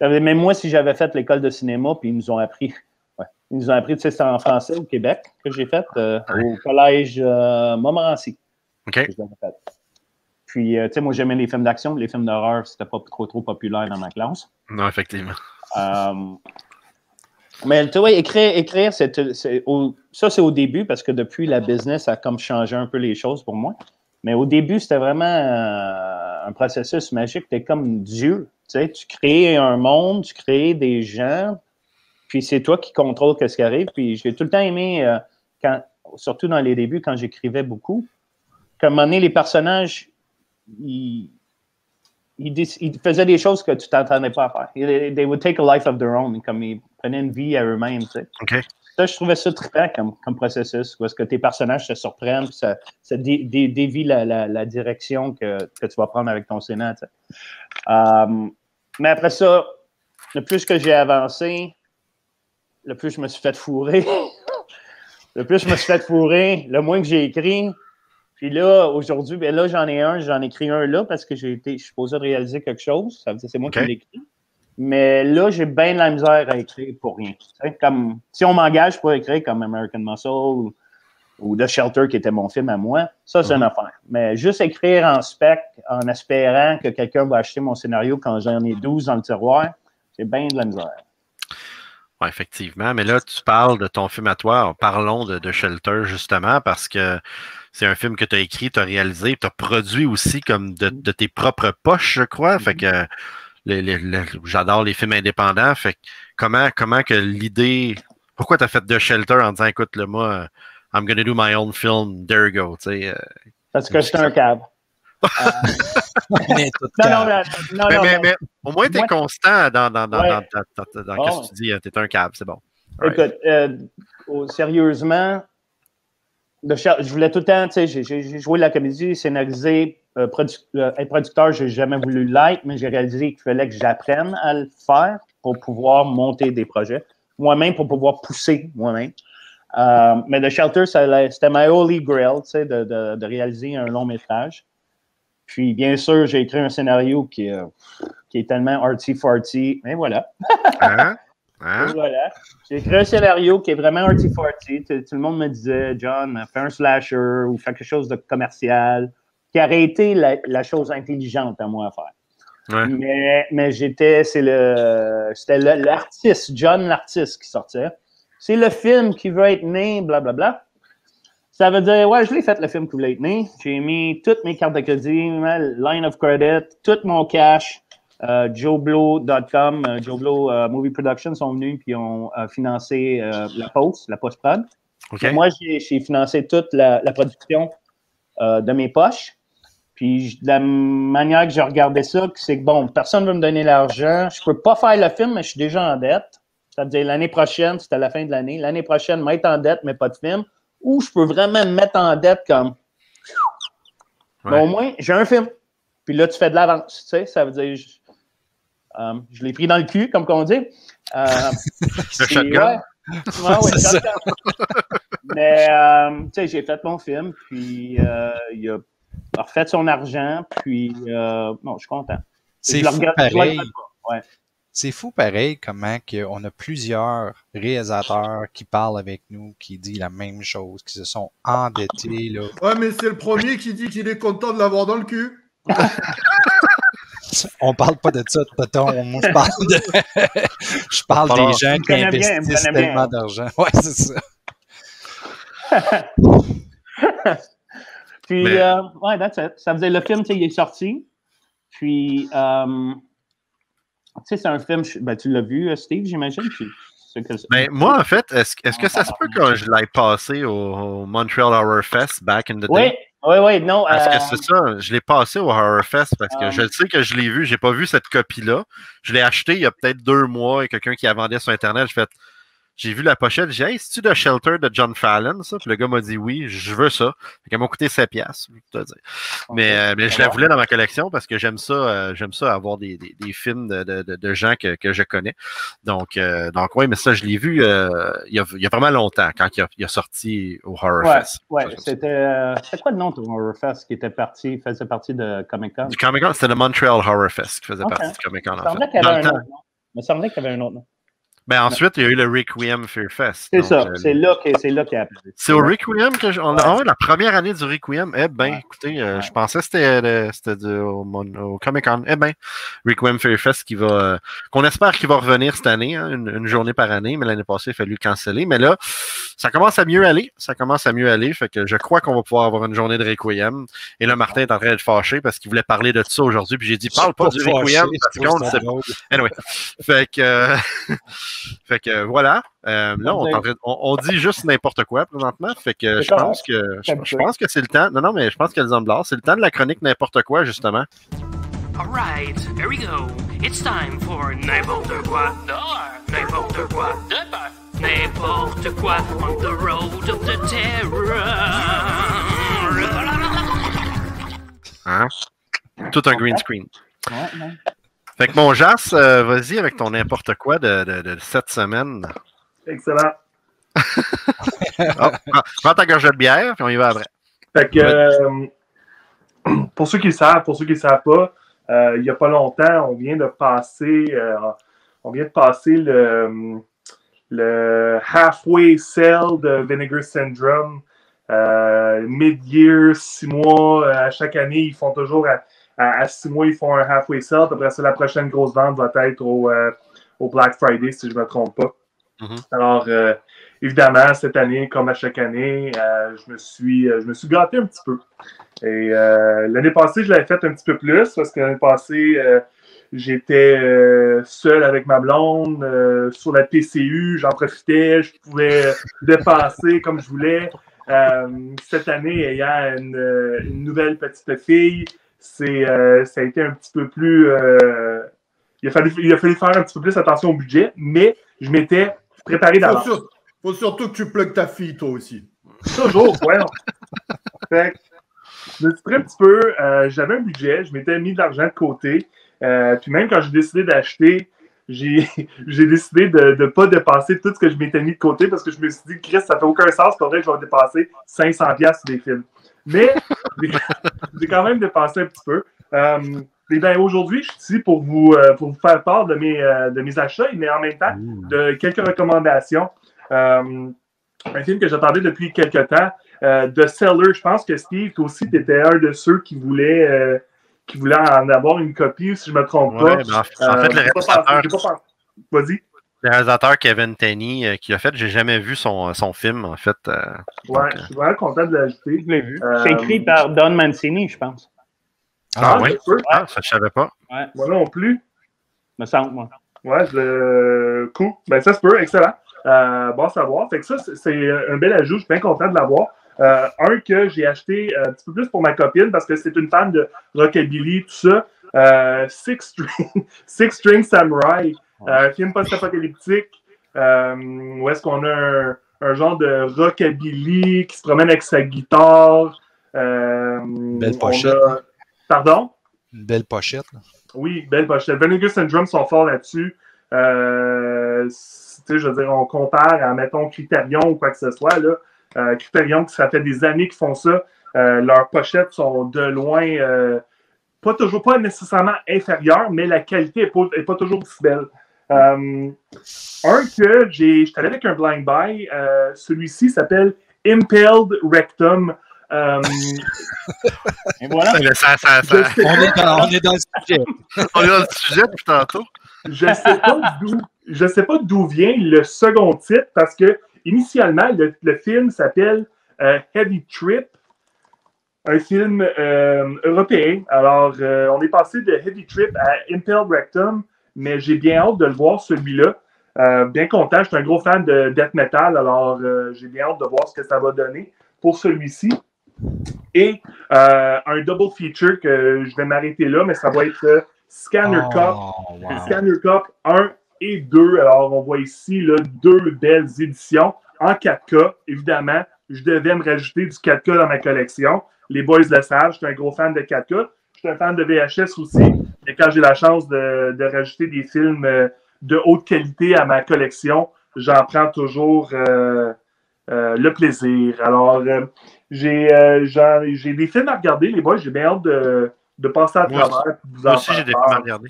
Même moi, si j'avais fait l'école de cinéma, puis ils nous ont appris, tu sais, c'était en français au Québec que j'ai fait, au collège Montmorency. OK. Puis, tu sais, moi, j'aimais les films d'action, les films d'horreur, c'était pas trop populaire dans ma classe. Non, effectivement. Mais tu vois, écrire, ça, c'est au début, parce que depuis, la business a comme changé un peu les choses pour moi. Mais au début, c'était vraiment un processus magique. Tu es comme Dieu. Tu sais, tu crées un monde, tu crées des gens, puis c'est toi qui contrôles ce qui arrive. Puis j'ai tout le temps aimé, surtout dans les débuts, quand j'écrivais beaucoup, qu'à un moment donné, les personnages, ils faisaient des choses que tu t'entendais pas à faire. They would take a life of their own, comme ils prenaient une vie à eux-mêmes. Tu sais. OK. Ça, je trouvais ça trippant comme processus, parce que tes personnages se surprennent, puis ça dévie la direction que tu vas prendre avec ton scénario. Tu sais. Mais après ça, le plus que j'ai avancé, le plus je me suis fait fourrer. Le moins que j'ai écrit. Puis là, aujourd'hui, ben là, j'en ai écrit un là parce que je suis supposé réaliser quelque chose. Ça veut dire c'est moi qui l'ai écrit. Mais là, j'ai bien de la misère à écrire pour rien. Comme, si on m'engage pour écrire comme American Muscle, ou The Shelter, qui était mon film à moi, ça, c'est une affaire. Mais juste écrire en spec, en espérant que quelqu'un va acheter mon scénario quand j'en ai 12 dans le tiroir, c'est bien de la misère. Oui, effectivement. Mais là, tu parles de ton film à toi. Parlons de Shelter, justement, parce que c'est un film que tu as écrit, tu as réalisé, tu as produit aussi comme de tes propres poches, je crois. Fait que j'adore les films indépendants. Fait que comment que l'idée... Pourquoi tu as fait The Shelter en disant, écoute, là, moi, I'm gonna do my own film, there you go, tu sais. Parce que j'étais un cave. Mais au moins, tu es constant dans ce que tu dis. Tu es un cave, c'est bon. Écoute, sérieusement, je voulais tout le temps, tu sais, j'ai joué de la comédie, scénarisé, être producteur, j'ai jamais voulu l'être, mais j'ai réalisé qu'il fallait que j'apprenne à le faire pour pouvoir monter des projets moi-même, pour pouvoir pousser moi-même. Mais The Shelter, c'était my holy grail, tu sais, de réaliser un long métrage. Puis, bien sûr, j'ai écrit un scénario qui est tellement arty-farty. Mais voilà. Voilà. J'ai écrit un scénario qui est vraiment arty-farty. Tout le monde me disait, John, fais un slasher ou fais quelque chose de commercial, qui aurait été la chose intelligente à moi à faire. Ouais. Mais c'était l'artiste, John l'artiste qui sortait. C'est le film qui veut être né, blablabla. Ça veut dire, ouais, je l'ai fait, le film qui voulait être né. J'ai mis toutes mes cartes de crédit, ma line of credit, tout mon cash. JoeBlow.com, JoeBlow Movie Productions sont venus puis ont financé la post-prod. Okay. Moi, j'ai financé toute la production de mes poches. Puis, de la manière que j'ai regardé ça, c'est que, bon, personne ne veut me donner l'argent. Je peux pas faire le film, mais je suis déjà en dette. C'est-à-dire, l'année prochaine, c'était à la fin de l'année. L'année prochaine, m'être en dette, mais pas de film. Ou je peux vraiment me mettre en dette comme... Ouais. Mais au moins, j'ai un film. Puis là, tu fais de l'avance. Tu sais, ça veut dire... je l'ai pris dans le cul, comme on dit. Le shotgun. Ouais, shotgun. Mais, tu sais, j'ai fait mon film, puis il a refait son argent, puis non, je suis content. C'est fou pareil. Ouais. C'est fou pareil comment on a plusieurs réalisateurs qui parlent avec nous, qui disent la même chose, qui se sont endettés. Là. Ouais, mais c'est le premier qui dit qu'il est content de l'avoir dans le cul. On parle pas de ça, Toton. Moi, je parle des gens qui investissent tellement d'argent. Ouais, c'est ça. Puis, ouais, that's it. Ça faisait le film, tu sais, il est sorti. Puis, tu sais, c'est un film, ben, tu l'as vu, Steve, j'imagine? Ben, moi, en fait, est-ce que ça se peut que je l'aille passé au Montreal Horror Fest back in the day? Oui, non. Parce que c'est ça, je l'ai passé au Horror Fest parce que je sais que je l'ai vu, j'ai pas vu cette copie-là. Je l'ai acheté il y a peut-être 2 mois et quelqu'un qui la vendait sur Internet, j'ai vu la pochette, j'ai dit, hey, c'est-tu The Shelter de John Fallon, ça? Puis le gars m'a dit oui, je veux ça. Fait qu'elle m'a coûté 7$, je peux te dire. Mais je la voulais dans ma collection parce que j'aime ça avoir des films de gens que je connais. Donc oui, mais ça, je l'ai vu il y a vraiment longtemps, quand il a sorti au Horror Fest. Ouais, c'était quoi le nom de Horror Fest qui faisait partie de Comic-Con? Du Comic-Con, c'était le Montreal Horror Fest qui faisait partie du Comic-Con, en fait. Il me semblait qu'il y avait un autre nom. Ben ensuite, il y a eu le Requiem Fear Fest. C'est ça, c'est là qu'il a appelé. C'est au Requiem que la première année du Requiem. Eh bien, écoutez, je pensais que c'était au Comic-Con. Eh bien, Requiem Fear Fest qu'on espère qu'il va revenir cette année, hein, une journée par année, mais l'année passée, il a fallu le canceller. Mais là, ça commence à mieux aller. Fait que je crois qu'on va pouvoir avoir une journée de Requiem. Et là, Martin est en train d'être fâché parce qu'il voulait parler de ça aujourd'hui. Puis j'ai dit, parle pas du Requiem parce qu'on ne sait pas. Anyway. Fait que voilà. Là, on dit juste n'importe quoi présentement. Fait que je pense que c'est le temps. Non, mais je pense que les hommes blancs, c'est le temps de la chronique n'importe quoi, justement. All right, here we go. It's time for n'importe quoi dehors, n'importe quoi dehors, n'importe quoi on the road of the terror. Hein? Tout un green screen. Fait que mon Jas, vas-y avec ton n'importe quoi de cette semaine. Excellent. Prends ta gorgée de bière, puis on y va après. Fait que, pour ceux qui le savent pas, il n'y a pas longtemps, on vient de passer le halfway sale de Vinegar Syndrome mid-year, 6 mois, à chaque année, ils font toujours à 6 mois, ils font un halfway sale. Après ça, la prochaine grosse vente va être au Black Friday, si je ne me trompe pas. Alors, évidemment, cette année, comme à chaque année, je me suis gâté un petit peu. Et l'année passée, je l'avais fait un petit peu plus parce que l'année passée, j'étais seul avec ma blonde sur la PCU. J'en profitais, je pouvais dépenser comme je voulais. Cette année, ayant une nouvelle petite fille, ça a été un petit peu plus... il a fallu faire un petit peu plus attention au budget, mais je m'étais préparé d'avance. Faut surtout que tu plugues ta fille, toi aussi. Toujours, ouais. Fait que, je me suis pris un petit peu, j'avais un budget, je m'étais mis de l'argent de côté. Puis même quand j'ai décidé d'acheter, j'ai décidé de ne pas dépasser tout ce que je m'étais mis de côté parce que je me suis dit, Chris, ça fait aucun sens pour vrai que je vais dépasser 500$ sur des films. Mais j'ai quand même dépensé un petit peu. Et bien, aujourd'hui, je suis ici pour vous faire part de mes achats, mais en même temps, de quelques recommandations. Un film que j'attendais depuis quelques temps, The Seller. Je pense que Steve, toi aussi, tu étais un de ceux qui voulait en avoir une copie, si je ne me trompe pas. Ben, en fait, Vas-y. Le réalisateur Kevin Tenney qui l'a fait, j'ai jamais vu son film, en fait. Je suis vraiment content de l'ajouter. Je l'ai vu. C'est écrit par Don Mancini, je pense. Oui? Ça, je savais pas. Ouais. Moi non plus. Me semble, moi. Ouais, cool. Ben, ça se peut, excellent. Bon à savoir. Fait que ça, c'est un bel ajout. Je suis bien content de l'avoir. Un que j'ai acheté un petit peu plus pour ma copine parce que c'est une fan de rockabilly, tout ça. Six String Samurai, un film post-apocalyptique où est-ce qu'on a un genre de rockabilly qui se promène avec sa guitare. Belle pochette. Pardon? Une belle pochette. Là. Oui, belle pochette. Vinegar Syndrome sont forts là-dessus. Je veux dire, on compare à, mettons, Criterion ou quoi que ce soit. Là. Criterion, ça fait des années qu'ils font ça. Leurs pochettes sont de loin, pas nécessairement inférieures, mais la qualité n'est pas toujours aussi belle. Un que je suis allé avec un blind buy, celui-ci s'appelle Impaled Rectum. Et voilà. On est dans le sujet. On est dans le sujet depuis tantôt. Je sais pas d'où vient le second titre parce que initialement le film s'appelle Heavy Trip, un film européen. Alors on est passé de Heavy Trip à Impaled Rectum, mais j'ai bien hâte de le voir celui-là. Bien content, je suis un gros fan de death metal, alors j'ai bien hâte de voir ce que ça va donner pour celui-ci. Et un double feature que je vais m'arrêter là, mais ça va être Scanner Cup. Wow. Scanner Cup 1 et 2. Alors, on voit ici là, 2 belles éditions en 4K. Évidemment, je devais me rajouter du 4K dans ma collection. Les boys le savent, je suis un gros fan de 4K. Je suis un fan de VHS aussi. Et quand j'ai la chance de rajouter des films de haute qualité à ma collection, j'en prends toujours le plaisir. Alors, j'ai des films à regarder, les boys. J'ai bien hâte de passer à travers. Moi aussi, j'ai des films à regarder.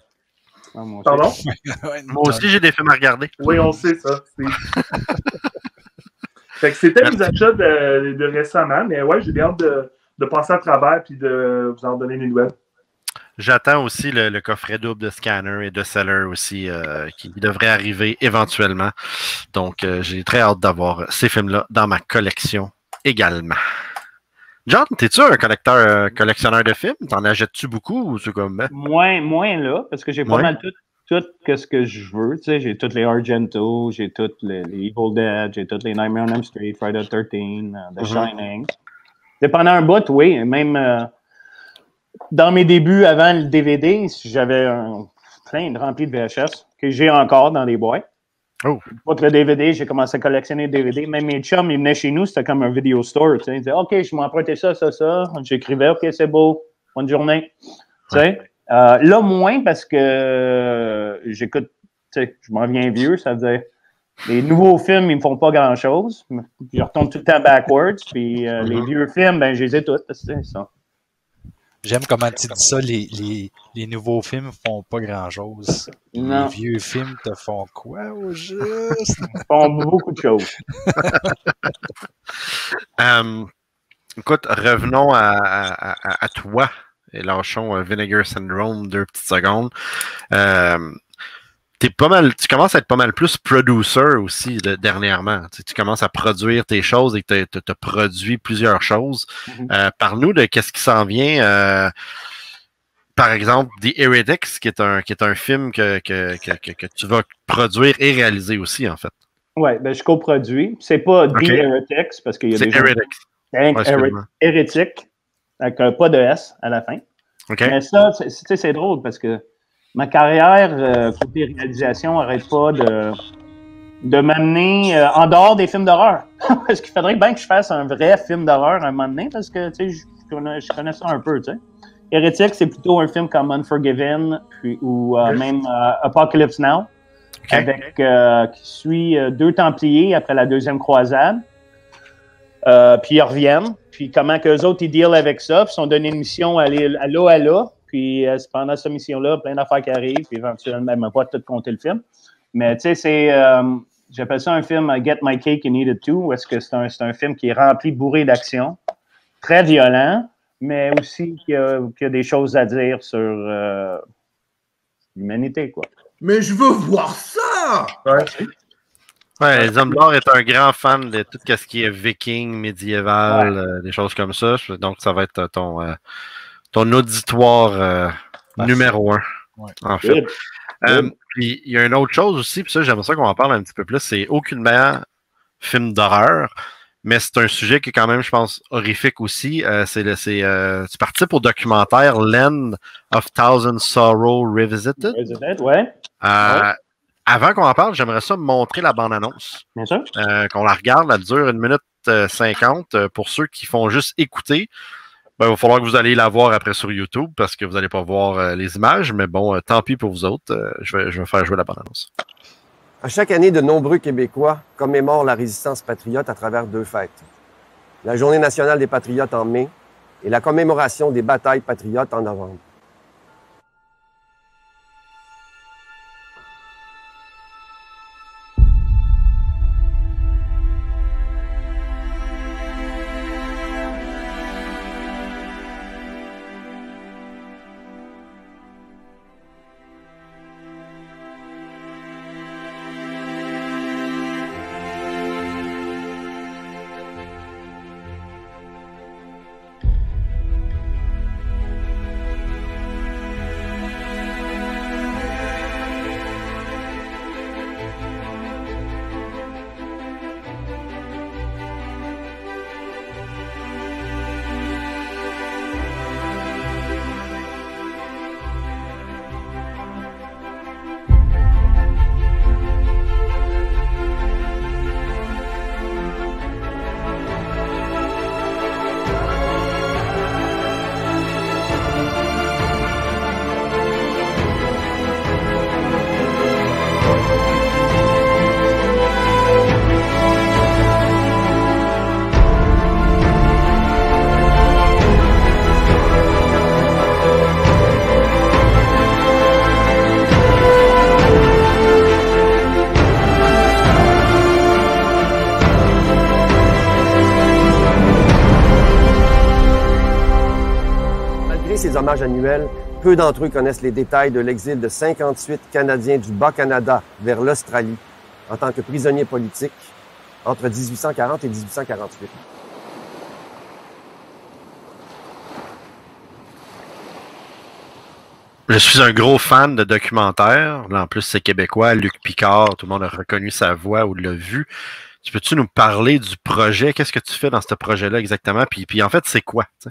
Pardon? Moi aussi, j'ai des films à regarder. Oui, on sait ça. Fait que c'était mes achats de récemment, mais ouais, j'ai bien hâte de passer à travers et de vous en donner des nouvelles. J'attends aussi le coffret double de Scanner et de Seller aussi qui devrait arriver éventuellement. Donc, j'ai très hâte d'avoir ces films-là dans ma collection également. John, t'es-tu un collectionneur de films? T'en achètes-tu beaucoup ou c'est comme... Moins là, parce que j'ai pas mal tout ce que je veux. Tu sais, j'ai toutes les Argento, j'ai toutes les Evil Dead, j'ai toutes les Nightmare on Elm Street, Friday the 13th, The Shining. Dépendant un bout, oui. Même dans mes débuts avant le DVD, j'avais plein rempli de VHS que j'ai encore dans des boîtes. Oh. Pour le DVD, j'ai commencé à collectionner des DVD. Même mes chums, ils venaient chez nous, c'était comme un video store. Tu sais. Ils disaient, OK, je m'empruntais ça. J'écrivais, OK, c'est beau. Bonne journée. Tu sais. Là, moins parce que j'écoute, tu sais, je m'en viens vieux, ça veut dire les nouveaux films, ils me font pas grand-chose. Je retourne tout le temps backwards. Puis les vieux films, ben, je les ai tous. C'est ça. J'aime comment tu dis ça, les nouveaux films font pas grand-chose. Non. Les vieux films te font quoi au juste? Ils font beaucoup de choses. Écoute, revenons à toi et lâchons Vinegar Syndrome 2 petites secondes. Tu commences à être pas mal plus producer aussi dernièrement. Tu commences à produire tes choses et tu as produit plusieurs choses. Parle-nous de qu'est-ce qui s'en vient. Par exemple, The Heretics, qui est un film que tu vas produire et réaliser aussi, en fait. Oui, ben, je coproduis. C'est pas The Heretics, parce qu'il y a des gens... Hérétique, avec pas de S à la fin. Mais ça, c'est drôle, parce que ma carrière côté réalisation n'arrête pas de m'amener en dehors des films d'horreur. Parce qu'il faudrait bien que je fasse un vrai film d'horreur à un moment donné, parce que je connais ça un peu. T'sais. Hérétique, c'est plutôt un film comme Unforgiven ou même Apocalypse Now, avec qui suit 2 Templiers après la deuxième croisade. Puis ils reviennent. Puis comment qu'eux autres, ils dealent avec ça. Puis ils sont donnés une mission à là. Puis pendant cette mission-là, plein d'affaires qui arrivent. Puis éventuellement, même pas tout compter le film. Mais tu sais, j'appelle ça un film Get My Cake and Eat It Too. Est-ce que c'est un film qui est rempli, bourré d'action, très violent, mais aussi qui a des choses à dire sur l'humanité, quoi. Mais je veux voir ça! Ouais, Les Hommes Blancs est un grand fan de tout ce qui est viking, médiéval, des choses comme ça. Donc, ça va être ton auditoire numéro 1, en fait. Puis, il y a une autre chose aussi, puis ça, j'aimerais ça qu'on en parle un petit peu plus, c'est aucunement film d'horreur, mais c'est un sujet qui est quand même, je pense, horrifique aussi. Tu participes au documentaire Land of Thousand Sorrow Revisited. Avant qu'on en parle, j'aimerais ça montrer la bande-annonce. Bien sûr. Qu'on la regarde, elle dure 1 minute 50. Pour ceux qui font juste écouter, il va falloir que vous allez la voir après sur YouTube parce que vous n'allez pas voir les images, mais bon, tant pis pour vous autres. Je vais faire jouer la bande-annonce. À chaque année, de nombreux Québécois commémorent la résistance patriote à travers 2 fêtes. La Journée nationale des patriotes en mai et la commémoration des batailles patriotes en novembre. Ces hommages annuels, peu d'entre eux connaissent les détails de l'exil de 58 Canadiens du Bas-Canada vers l'Australie en tant que prisonniers politiques entre 1840 et 1848. Je suis un gros fan de documentaires. Là, en plus, c'est québécois. Luc Picard, tout le monde a reconnu sa voix ou l'a vu. Peux-tu nous parler du projet? Qu'est-ce que tu fais dans ce projet-là exactement? Puis en fait, c'est quoi? T'sais?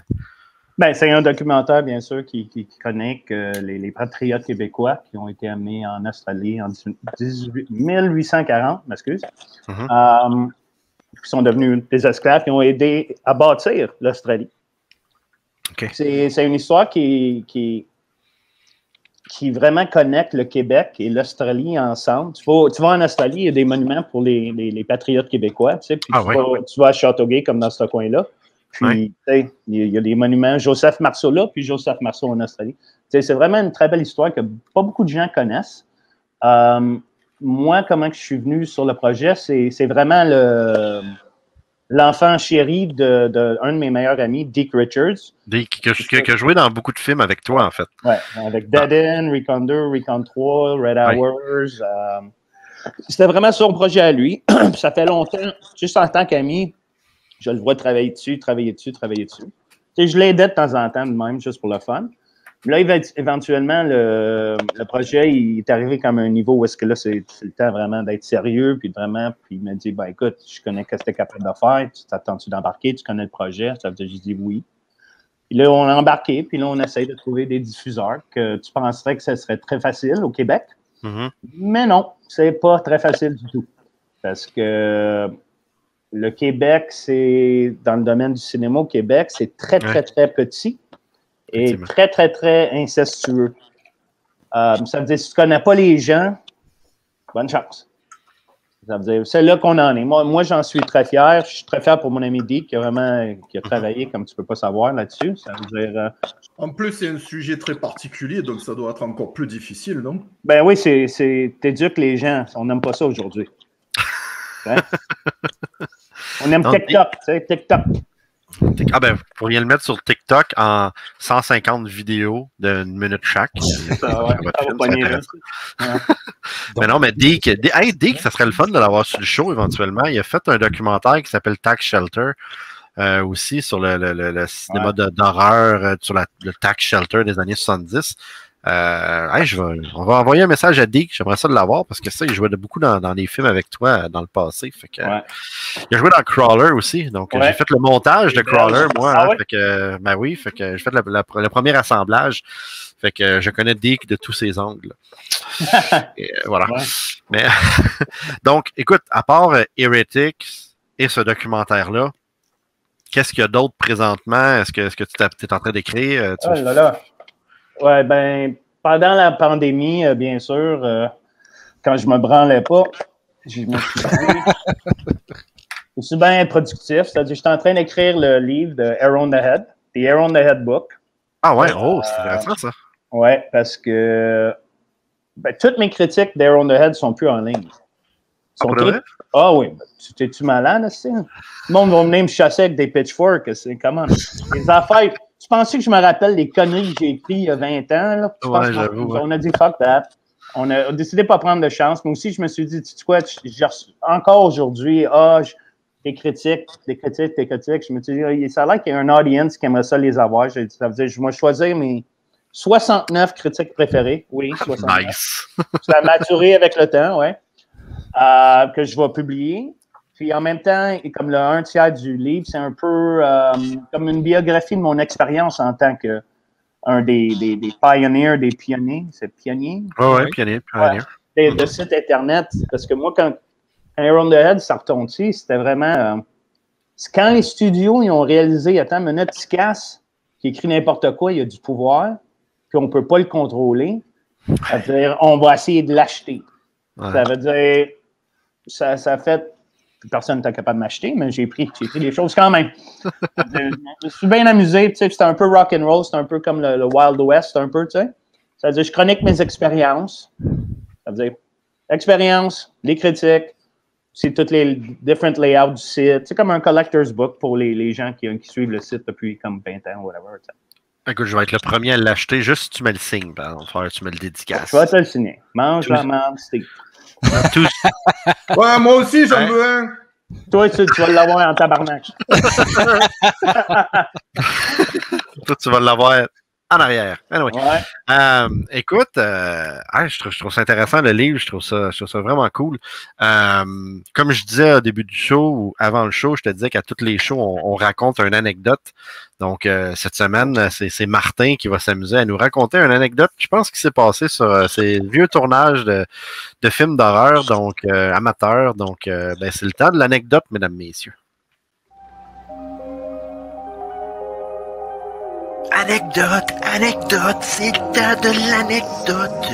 Ben, c'est un documentaire, bien sûr, qui connecte les patriotes québécois qui ont été amenés en Australie en 1840, m'excuse, qui sont devenus des esclaves, qui ont aidé à bâtir l'Australie. Okay. C'est une histoire qui vraiment connecte le Québec et l'Australie ensemble. Tu vas en Australie, il y a des monuments pour les patriotes québécois, tu sais, puis tu vas à Châteauguay, comme dans ce coin-là. Puis, il y a des monuments, Joseph Marceau là, puis Joseph Marceau en Australie. C'est vraiment une très belle histoire que pas beaucoup de gens connaissent. Moi, comment je suis venu sur le projet, c'est vraiment l'enfant chéri de un de mes meilleurs amis, Dick Richards. Dick, qui a joué dans beaucoup de films avec toi, en fait. Ouais, avec Dead End, Recon 2, Recon 3, Red Hours. C'était vraiment son projet à lui. Ça fait longtemps, juste en tant qu'ami, je le vois travailler dessus. Tu sais, je l'aidais de temps en temps, de même, juste pour le fun. Là, éventuellement, le projet, il est arrivé comme à un niveau où est-ce que là, c'est le temps vraiment d'être sérieux, puis il m'a dit, ben écoute, je connais ce que tu es capable de faire, tu t'attends-tu d'embarquer, tu connais le projet? Ça veut dire, j'ai dit oui. Puis là, on a embarqué, puis là, on essaye de trouver des diffuseurs que tu penserais que ce serait très facile au Québec. Mm-hmm. Mais non, c'est pas très facile du tout. Parce que le Québec, c'est, dans le domaine du cinéma au Québec, c'est très, très, très petit. Et très, très, très incestueux. Ça veut dire, si tu ne connais pas les gens, bonne chance. Ça veut dire, c'est là qu'on en est. Moi, j'en suis très fier. Je suis très fier pour mon ami Dick qui a travaillé, comme tu ne peux pas savoir, là-dessus. Ça veut dire... En plus, c'est un sujet très particulier, donc ça doit être encore plus difficile, non? Ben oui, t'éduques les gens. On n'aime pas ça aujourd'hui. Hein? On aime TikTok, tu sais, TikTok. Ah ben, vous pourriez le mettre sur TikTok en 150 vidéos d'une minute chaque. Mais non, mais Dick, ça serait le fun de l'avoir sur le show éventuellement. Il a fait un documentaire qui s'appelle Tax Shelter, aussi sur le cinéma d'horreur, sur le Tax Shelter des années 70. On va envoyer un message à Dick, j'aimerais ça de l'avoir parce que ça, il jouait beaucoup dans des films avec toi dans le passé. Fait que, il a joué dans Crawler aussi, donc j'ai fait le montage de Crawler, moi. Fait que, ben oui, fait que j'ai fait le premier assemblage. Fait que je connais Dick de tous ses angles. Et, voilà. Mais donc, écoute, à part Heretics et ce documentaire-là, qu'est-ce qu'il y a d'autre présentement? Est-ce que tu es en train d'écrire? Oui, ben, pendant la pandémie, bien sûr, quand je me branlais pas, je suis bien productif. C'est-à-dire, j'étais en train d'écrire le livre de Hair on the Head, The Hair on the Head Book. Ah ouais, c'est intéressant ça. Oui, parce que toutes mes critiques d'Hair on the Head sont plus en ligne. Ah oui, t'es-tu malade, c'est? Le monde va venir me chasser avec des pitchforks, c'est comment? Les affaires. Tu pensais que je me rappelle les conneries que j'ai écrites il y a 20 ans? Là? On a dit fuck that. On a décidé de ne pas prendre de chance. Mais aussi, je me suis dit, tu sais quoi, encore aujourd'hui, tes critiques. Je me suis dit, ça a l'air qu'il y a un audience qui aimerait ça les avoir. Ça veut dire, je vais choisir mes 69 critiques préférées. Oui, 69. Nice. Ça a maturé avec le temps, oui. Que je vais publier. Puis en même temps, comme le 1/3 du livre, c'est un peu comme une biographie de mon expérience en tant que un des pioneers, des pionniers. C'est pionnier? Oui, pionnier. De site Internet. Parce que moi, quand Hair on the Head, ça retombe ici, c'était vraiment... c'est quand les studios ils ont réalisé, attends, minute, Ticasse, qui écrit n'importe quoi, il y a du pouvoir, puis on ne peut pas le contrôler. Ça veut dire, on va essayer de l'acheter. Ouais. Ça veut dire, ça fait... Personne n'était capable de m'acheter, mais j'ai pris des choses quand même. Je me suis bien amusé. Tu sais, c'était un peu rock and roll, c'était un peu comme le Wild West, un peu, tu sais. Ça veut dire, je chronique mes expériences. Ça veut dire, expérience, les critiques, c'est tous les different layouts du site. C'est comme un collector's book pour les gens qui suivent le site depuis comme 20 ans, whatever. Tu sais. Écoute, je vais être le premier à l'acheter, juste si tu me le signes, par exemple. Tu me le dédicaces. Je vais te le signer. Mange la merde, Steve. Ouais, moi aussi, j'en veux un. Toi, tu vas l'avoir en tabarnak. Toi, tu vas l'avoir en arrière. Anyway. Écoute, je trouve ça intéressant, le livre. Je trouve ça vraiment cool. Comme je disais au début du show ou avant le show, je te disais qu'à tous les shows, on raconte une anecdote. Donc, cette semaine, c'est Martin qui va s'amuser à nous raconter une anecdote, je pense, qui s'est passée sur ces vieux tournages de films d'horreur, donc amateurs. Donc, c'est le temps de l'anecdote, mesdames, messieurs. Anecdote, c'est le temps de l'anecdote.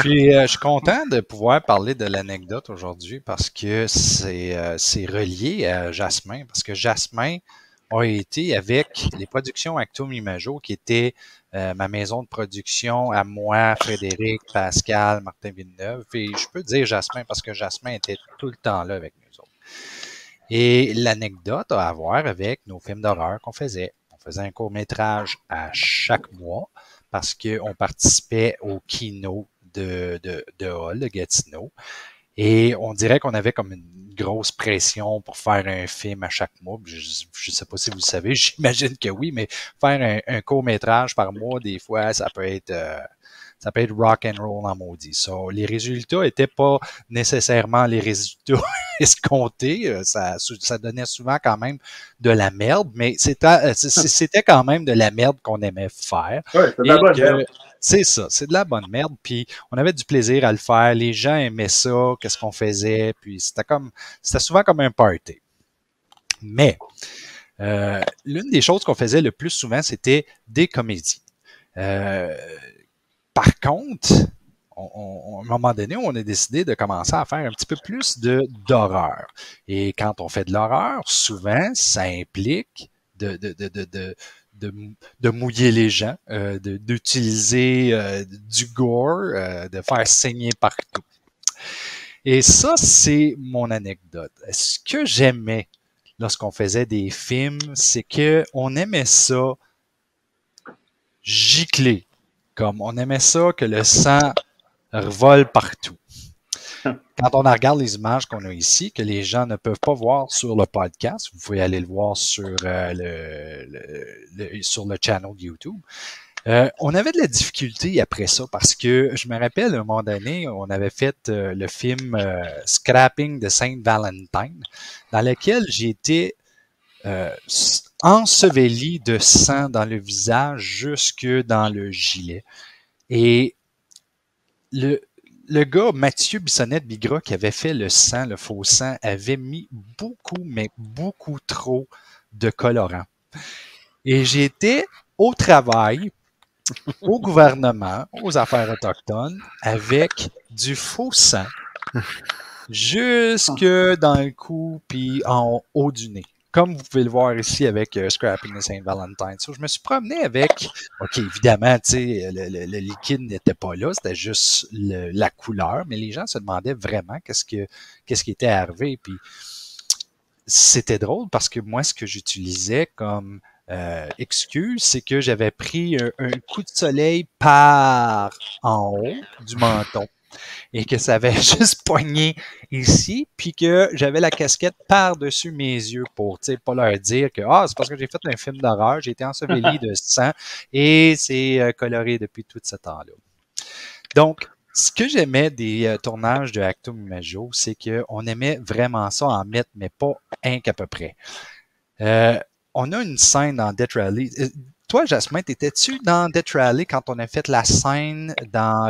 Je suis content de pouvoir parler de l'anecdote aujourd'hui parce que c'est relié à Jasmin. Parce que Jasmin a été avec les productions Actum Imago, qui était ma maison de production à moi, Frédéric, Pascal, Martin Villeneuve, et je peux dire Jasmin, parce que Jasmin était tout le temps là avec nous autres. Et l'anecdote a à voir avec nos films d'horreur qu'on faisait. On faisait un court-métrage à chaque mois parce qu'on participait au kino de Hall, de Gatineau. Et on dirait qu'on avait comme une grosse pression pour faire un film à chaque mois. Je ne sais pas si vous le savez, j'imagine que oui, mais faire un court-métrage par mois, des fois, ça peut être rock and roll en maudit. So, les résultats étaient pas nécessairement les résultats escomptés. Ça donnait souvent quand même de la merde, mais c'était quand même de la merde qu'on aimait faire. Ouais, c'est de la bonne merde. C'est ça, c'est de la bonne merde. Puis on avait du plaisir à le faire. Les gens aimaient ça, qu'est-ce qu'on faisait. Puis c'était souvent comme un party. Mais l'une des choses qu'on faisait le plus souvent, c'était des comédies. Par contre, à un moment donné, on a décidé de commencer à faire un petit peu plus d'horreur. Et quand on fait de l'horreur, souvent, ça implique de mouiller les gens, d'utiliser du gore, de faire saigner partout. Et ça, c'est mon anecdote. Ce que j'aimais lorsqu'on faisait des films, c'est qu'on aimait ça gicler. Comme on aimait ça que le sang revole partout. Quand on regarde les images qu'on a ici, que les gens ne peuvent pas voir sur le podcast, vous pouvez aller le voir sur sur le channel de YouTube. On avait de la difficulté après ça parce que je me rappelle, à un moment donné, on avait fait le film Scrapping de Saint Valentine, dans lequel j'ai été enseveli de sang dans le visage jusque dans le gilet. Et le gars, Mathieu Bissonnette-Bigra, qui avait fait le sang, le faux sang, avait mis beaucoup, mais beaucoup trop de colorant. Et j'étais au travail, au gouvernement, aux affaires autochtones, avec du faux sang, jusque dans le cou, puis en haut du nez. Comme vous pouvez le voir ici avec Scrapping de Saint Valentine. So, je me suis promené avec, OK, évidemment, tu sais, le liquide n'était pas là, c'était juste la couleur, mais les gens se demandaient vraiment qu'est-ce qui était arrivé. Puis c'était drôle parce que moi, ce que j'utilisais comme excuse, c'est que j'avais pris un coup de soleil par en haut du menton. Et que ça avait juste poigné ici, puis que j'avais la casquette par-dessus mes yeux pour, tu sais, pas leur dire que c'est parce que j'ai fait un film d'horreur, j'ai été enseveli de sang et c'est coloré depuis tout ce temps-là. Donc, ce que j'aimais des tournages de Actum Imago, c'est qu'on aimait vraiment ça en mettre, mais pas un qu'à peu près. On a une scène dans Death Rally. Toi, Jasmin, t'étais-tu dans Death Rally quand on a fait la scène dans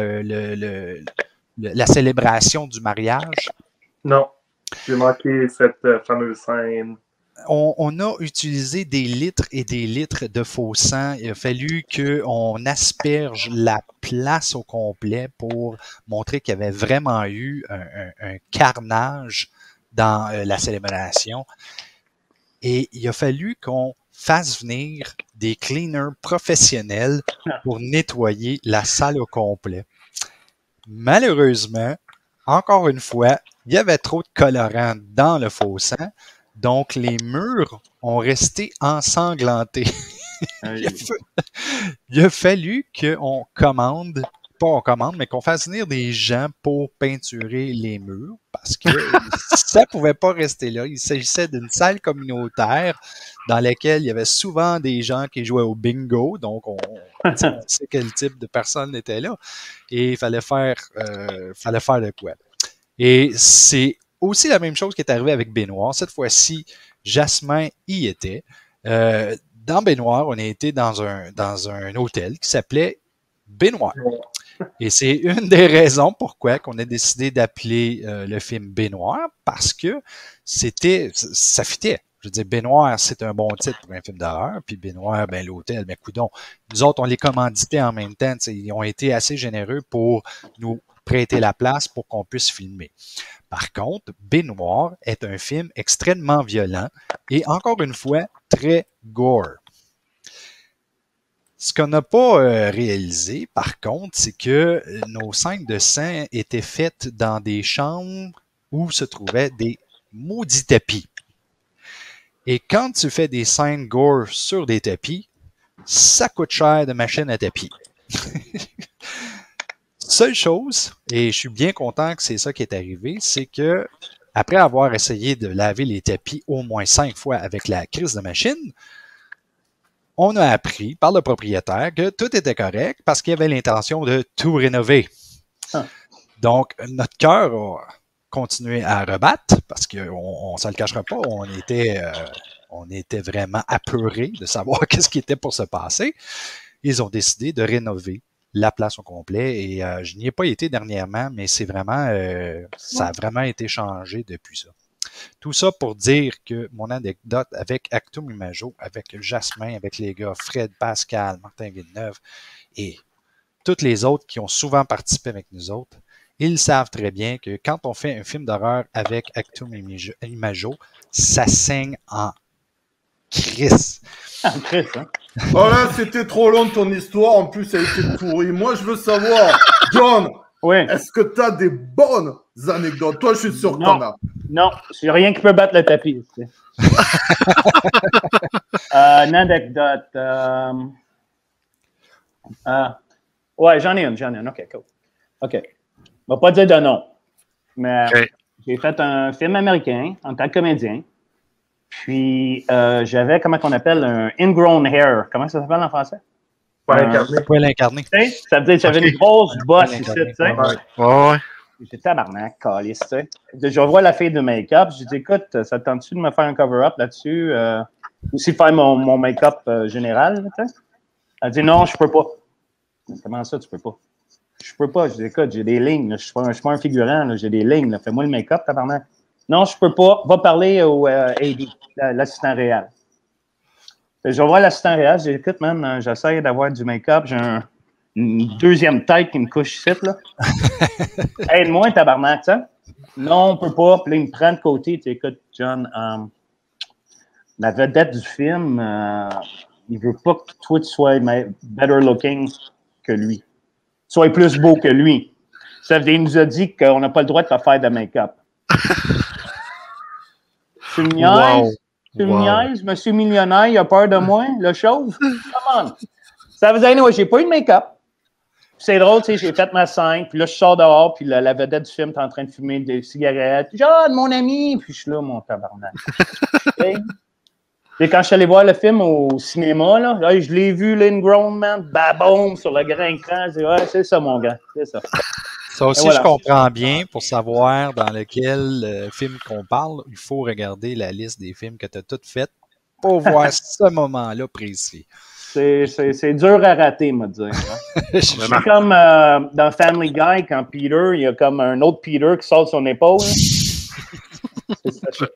la célébration du mariage? Non, j'ai manqué cette fameuse scène. On a utilisé des litres et des litres de faux sang. Il a fallu qu'on asperge la place au complet pour montrer qu'il y avait vraiment eu un carnage dans la célébration. Et il a fallu qu'on fasse venir des cleaners professionnels pour nettoyer la salle au complet. Malheureusement, encore une fois, il y avait trop de colorant dans le faux sang, donc les murs ont resté ensanglantés. Il a fallu qu'on commande, mais qu'on fasse venir des gens pour peinturer les murs, parce que ça pouvait pas rester là. Il s'agissait d'une salle communautaire dans laquelle il y avait souvent des gens qui jouaient au bingo, donc on sait quel type de personnes était là, et il fallait faire de quoi. Et c'est aussi la même chose qui est arrivée avec Baignoire. Cette fois-ci, Jasmin y était. Dans Baignoire, on a été dans un hôtel qui s'appelait Baignoire. Et c'est une des raisons pourquoi qu'on a décidé d'appeler le film Baignoire, parce que ça fitait. Je veux dire, Baignoire, c'est un bon titre pour un film d'horreur, puis Baignoire, ben l'hôtel, mais coudonc. Nous autres, on les commanditait en même temps. Ils ont été assez généreux pour nous prêté la place pour qu'on puisse filmer. Par contre, Baignoire est un film extrêmement violent et encore une fois, très gore. Ce qu'on n'a pas réalisé, par contre, c'est que nos scènes de sang étaient faites dans des chambres où se trouvaient des maudits tapis. Et quand tu fais des scènes gore sur des tapis, ça coûte cher de machine à tapis. Seule chose, et je suis bien content que c'est ça qui est arrivé, c'est que après avoir essayé de laver les tapis au moins 5 fois avec la crise de machine, on a appris par le propriétaire que tout était correct parce qu'il avait l'intention de tout rénover. Ah. Donc, notre cœur a continué à rebattre parce qu'on ne se le cachera pas, on était vraiment apeurés de savoir qu'est-ce qui était pour se passer. Ils ont décidé de rénover la place au complet et je n'y ai pas été dernièrement, mais c'est vraiment ça a vraiment été changé depuis ça. Tout ça pour dire que mon anecdote avec Actum Imago, avec Jasmin, avec les gars Fred, Pascal, Martin Villeneuve et toutes les autres qui ont souvent participé avec nous autres, ils savent très bien que quand on fait un film d'horreur avec Actum Imago, ça saigne en crise. En crise, hein? Oh là, c'était trop long ton histoire. En plus, elle était pourrie. Moi, je veux savoir, John, est-ce que tu as des bonnes anecdotes? Toi, je suis sûr que t'en as. Non, j'ai rien qui peut battre le tapis. Une anecdote. Ouais, j'en ai une. OK, cool. OK. Je ne vais pas dire de nom. Mais j'ai fait un film américain en tant que comédien. Puis, j'avais, comment on appelle, un ingrown hair. Comment ça s'appelle en français? Poil incarné. Ça veut dire que j'avais une grosse bosse ici, tu sais. Ouais. J'étais tabarnak, calice, tu sais. Je vois la fille de make-up. Je dis, écoute, ça te tente-tu de me faire un cover-up là-dessus? Aussi faire mon make-up général, tu sais? Elle dit, non, je peux pas. Comment ça, tu peux pas? Je peux pas. Je dis, écoute, j'ai des lignes. Je suis pas un figurant, là, j'ai des lignes. Fais-moi le make-up, tabarnak. Non, je peux pas. Va parler au AD, l'assistant réel. Je vais voir l'assistant réel. Je dis, écoute, man, j'essaie d'avoir du make-up. J'ai une deuxième tête qui me couche ici, là. Aide-moi, tabarnak, ça. Non, on peut pas. Puis là, il me prend de côté. Tu écoute, John, la vedette du film, il veut pas que toi, tu sois better looking que lui. Tu sois plus beau que lui. Ça veut dire, il nous a dit qu'on n'a pas le droit de te faire de make-up. Tu me niaises? Tu me niaises? Monsieur millionnaire, il a peur de moi, le chauve? Come on! Ça veut dire, anyway, j'ai pas eu de make-up. C'est drôle, tu sais, j'ai fait ma scène, puis là, je sors dehors, puis la vedette du film est en train de fumer des cigarettes. Puis John, mon ami! Puis je suis là, mon tabarnak. Et quand je suis allé voir le film au cinéma, là je l'ai vu, l'Ingrown Man, baboum, sur le grand écran. Je dis, ouais, c'est ça, mon gars, c'est ça. Ça aussi, voilà. Je comprends bien, pour savoir dans lequel film qu'on parle, il faut regarder la liste des films que tu as toutes faites pour voir ce moment-là précis. C'est dur à rater, me dire. Hein? C'est comme dans Family Guy, quand Peter, il y a comme un autre Peter qui saute son épaule. C'est ça.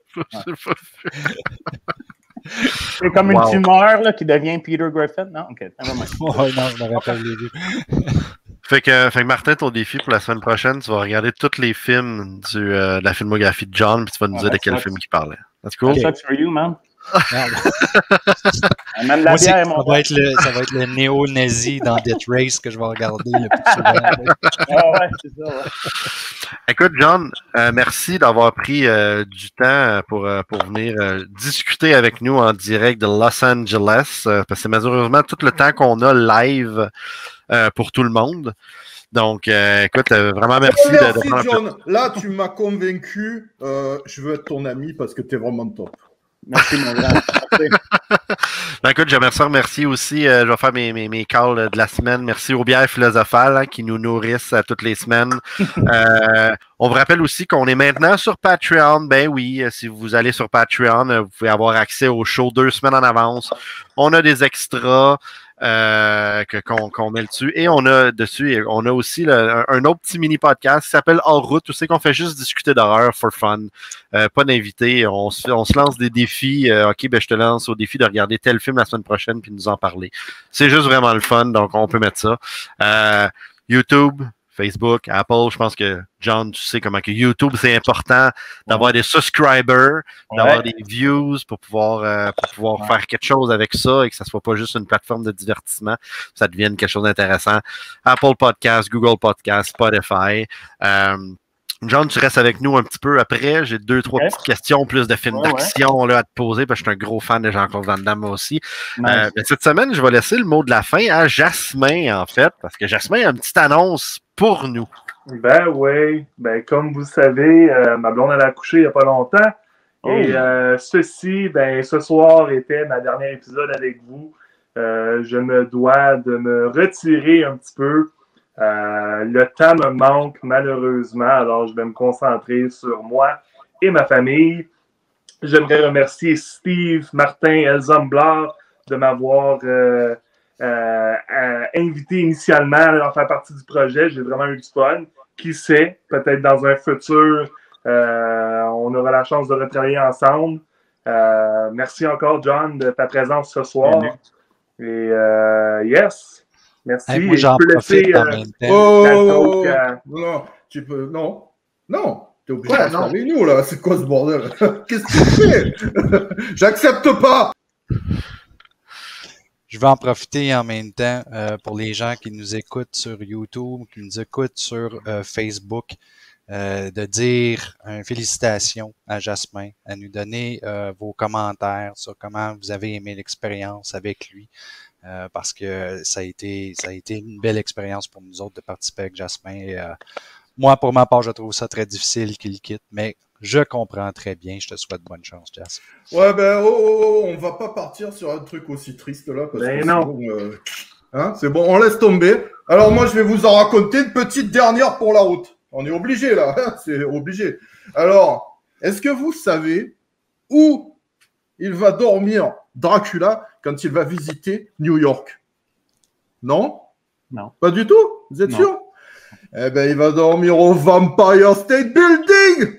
C'est comme une tumeur là, qui devient Peter Griffin. Non? OK. Non, je me rappelle les deux. Fait que Martin, ton défi pour la semaine prochaine, tu vas regarder tous les films de la filmographie de John, puis tu vas nous dire de quel film il parlait. That's cool? That's for you, man. Moi aussi, ça va être le néo-nazi dans Death Race que je vais regarder le plus souvent. Ouais, c'est ça, ouais. Écoute, John, merci d'avoir pris du temps pour venir discuter avec nous en direct de Los Angeles, parce que c'est malheureusement tout le temps qu'on a live pour tout le monde. Donc, écoute, vraiment merci. Merci, John. Là, tu m'as convaincu. Je veux être ton ami parce que tu es vraiment top. Merci, mon grand. Ben, écoute, j'aimerais ça remercier aussi, je vais faire mes calls de la semaine. Merci aux bières philosophales qui nous nourrissent toutes les semaines. On vous rappelle aussi qu'on est maintenant sur Patreon. Ben oui, si vous allez sur Patreon, vous pouvez avoir accès au show 2 semaines en avance. On a des extras qu'on met dessus. Et on a aussi un autre petit mini-podcast qui s'appelle Hors route. Tu sais qu'on fait juste discuter d'horreur for fun. Pas d'invité. On se lance des défis. OK, ben je te lance au défi de regarder tel film la semaine prochaine puis nous en parler. C'est juste vraiment le fun, donc on peut mettre ça. YouTube, Facebook, Apple. Je pense que, John, tu sais comment que YouTube, c'est important d'avoir des subscribers, d'avoir des views pour pouvoir faire quelque chose avec ça et que ça ne soit pas juste une plateforme de divertissement, que ça devienne quelque chose d'intéressant. Apple Podcast, Google Podcast, Spotify. John, tu restes avec nous un petit peu après. J'ai 2-3 petites questions, plus de films d'action là, à te poser, parce que je suis un gros fan de Jean-Claude Van Damme aussi. Mais cette semaine, je vais laisser le mot de la fin à Jasmin, en fait, parce que Jasmin a une petite annonce pour nous. Ben oui. Ben, comme vous le savez, ma blonde elle a accouché il n'y a pas longtemps. Et ceci, ben, ce soir était ma dernière épisode avec vous. Je me dois de me retirer un petit peu. Le temps me manque malheureusement, alors je vais me concentrer sur moi et ma famille. J'aimerais remercier Steve, Martin, Elsa Blard de m'avoir invité initialement à faire partie du projet. J'ai vraiment eu du fun. Qui sait, peut-être dans un futur, on aura la chance de retravailler ensemble. Merci encore, John, de ta présence ce soir. Et yes! Merci. Hey, moi, j'en profite en même temps. Non, tu peux. Non, t'es obligé de rester avec nous, là. C'est quoi ce bordel? Qu'est-ce que tu fais? J'accepte pas! Je vais en profiter en même temps pour les gens qui nous écoutent sur YouTube, qui nous écoutent sur Facebook, de dire félicitations à Jasmin, à nous donner vos commentaires sur comment vous avez aimé l'expérience avec lui. Parce que ça a été une belle expérience pour nous autres de participer avec Jasmin. Et, moi, pour ma part, je trouve ça très difficile qu'il quitte, mais je comprends très bien. Je te souhaite bonne chance, Jas. Ouais, ben, on va pas partir sur un truc aussi triste là, parce que non. Sinon, c'est bon, on laisse tomber. Alors moi, je vais vous en raconter une petite dernière pour la route. On est obligé là, hein, c'est obligé. Alors, est-ce que vous savez où il va dormir Dracula quand il va visiter New York? Non? Non. Pas du tout? Vous êtes sûr? Eh ben, il va dormir au Vampire State Building!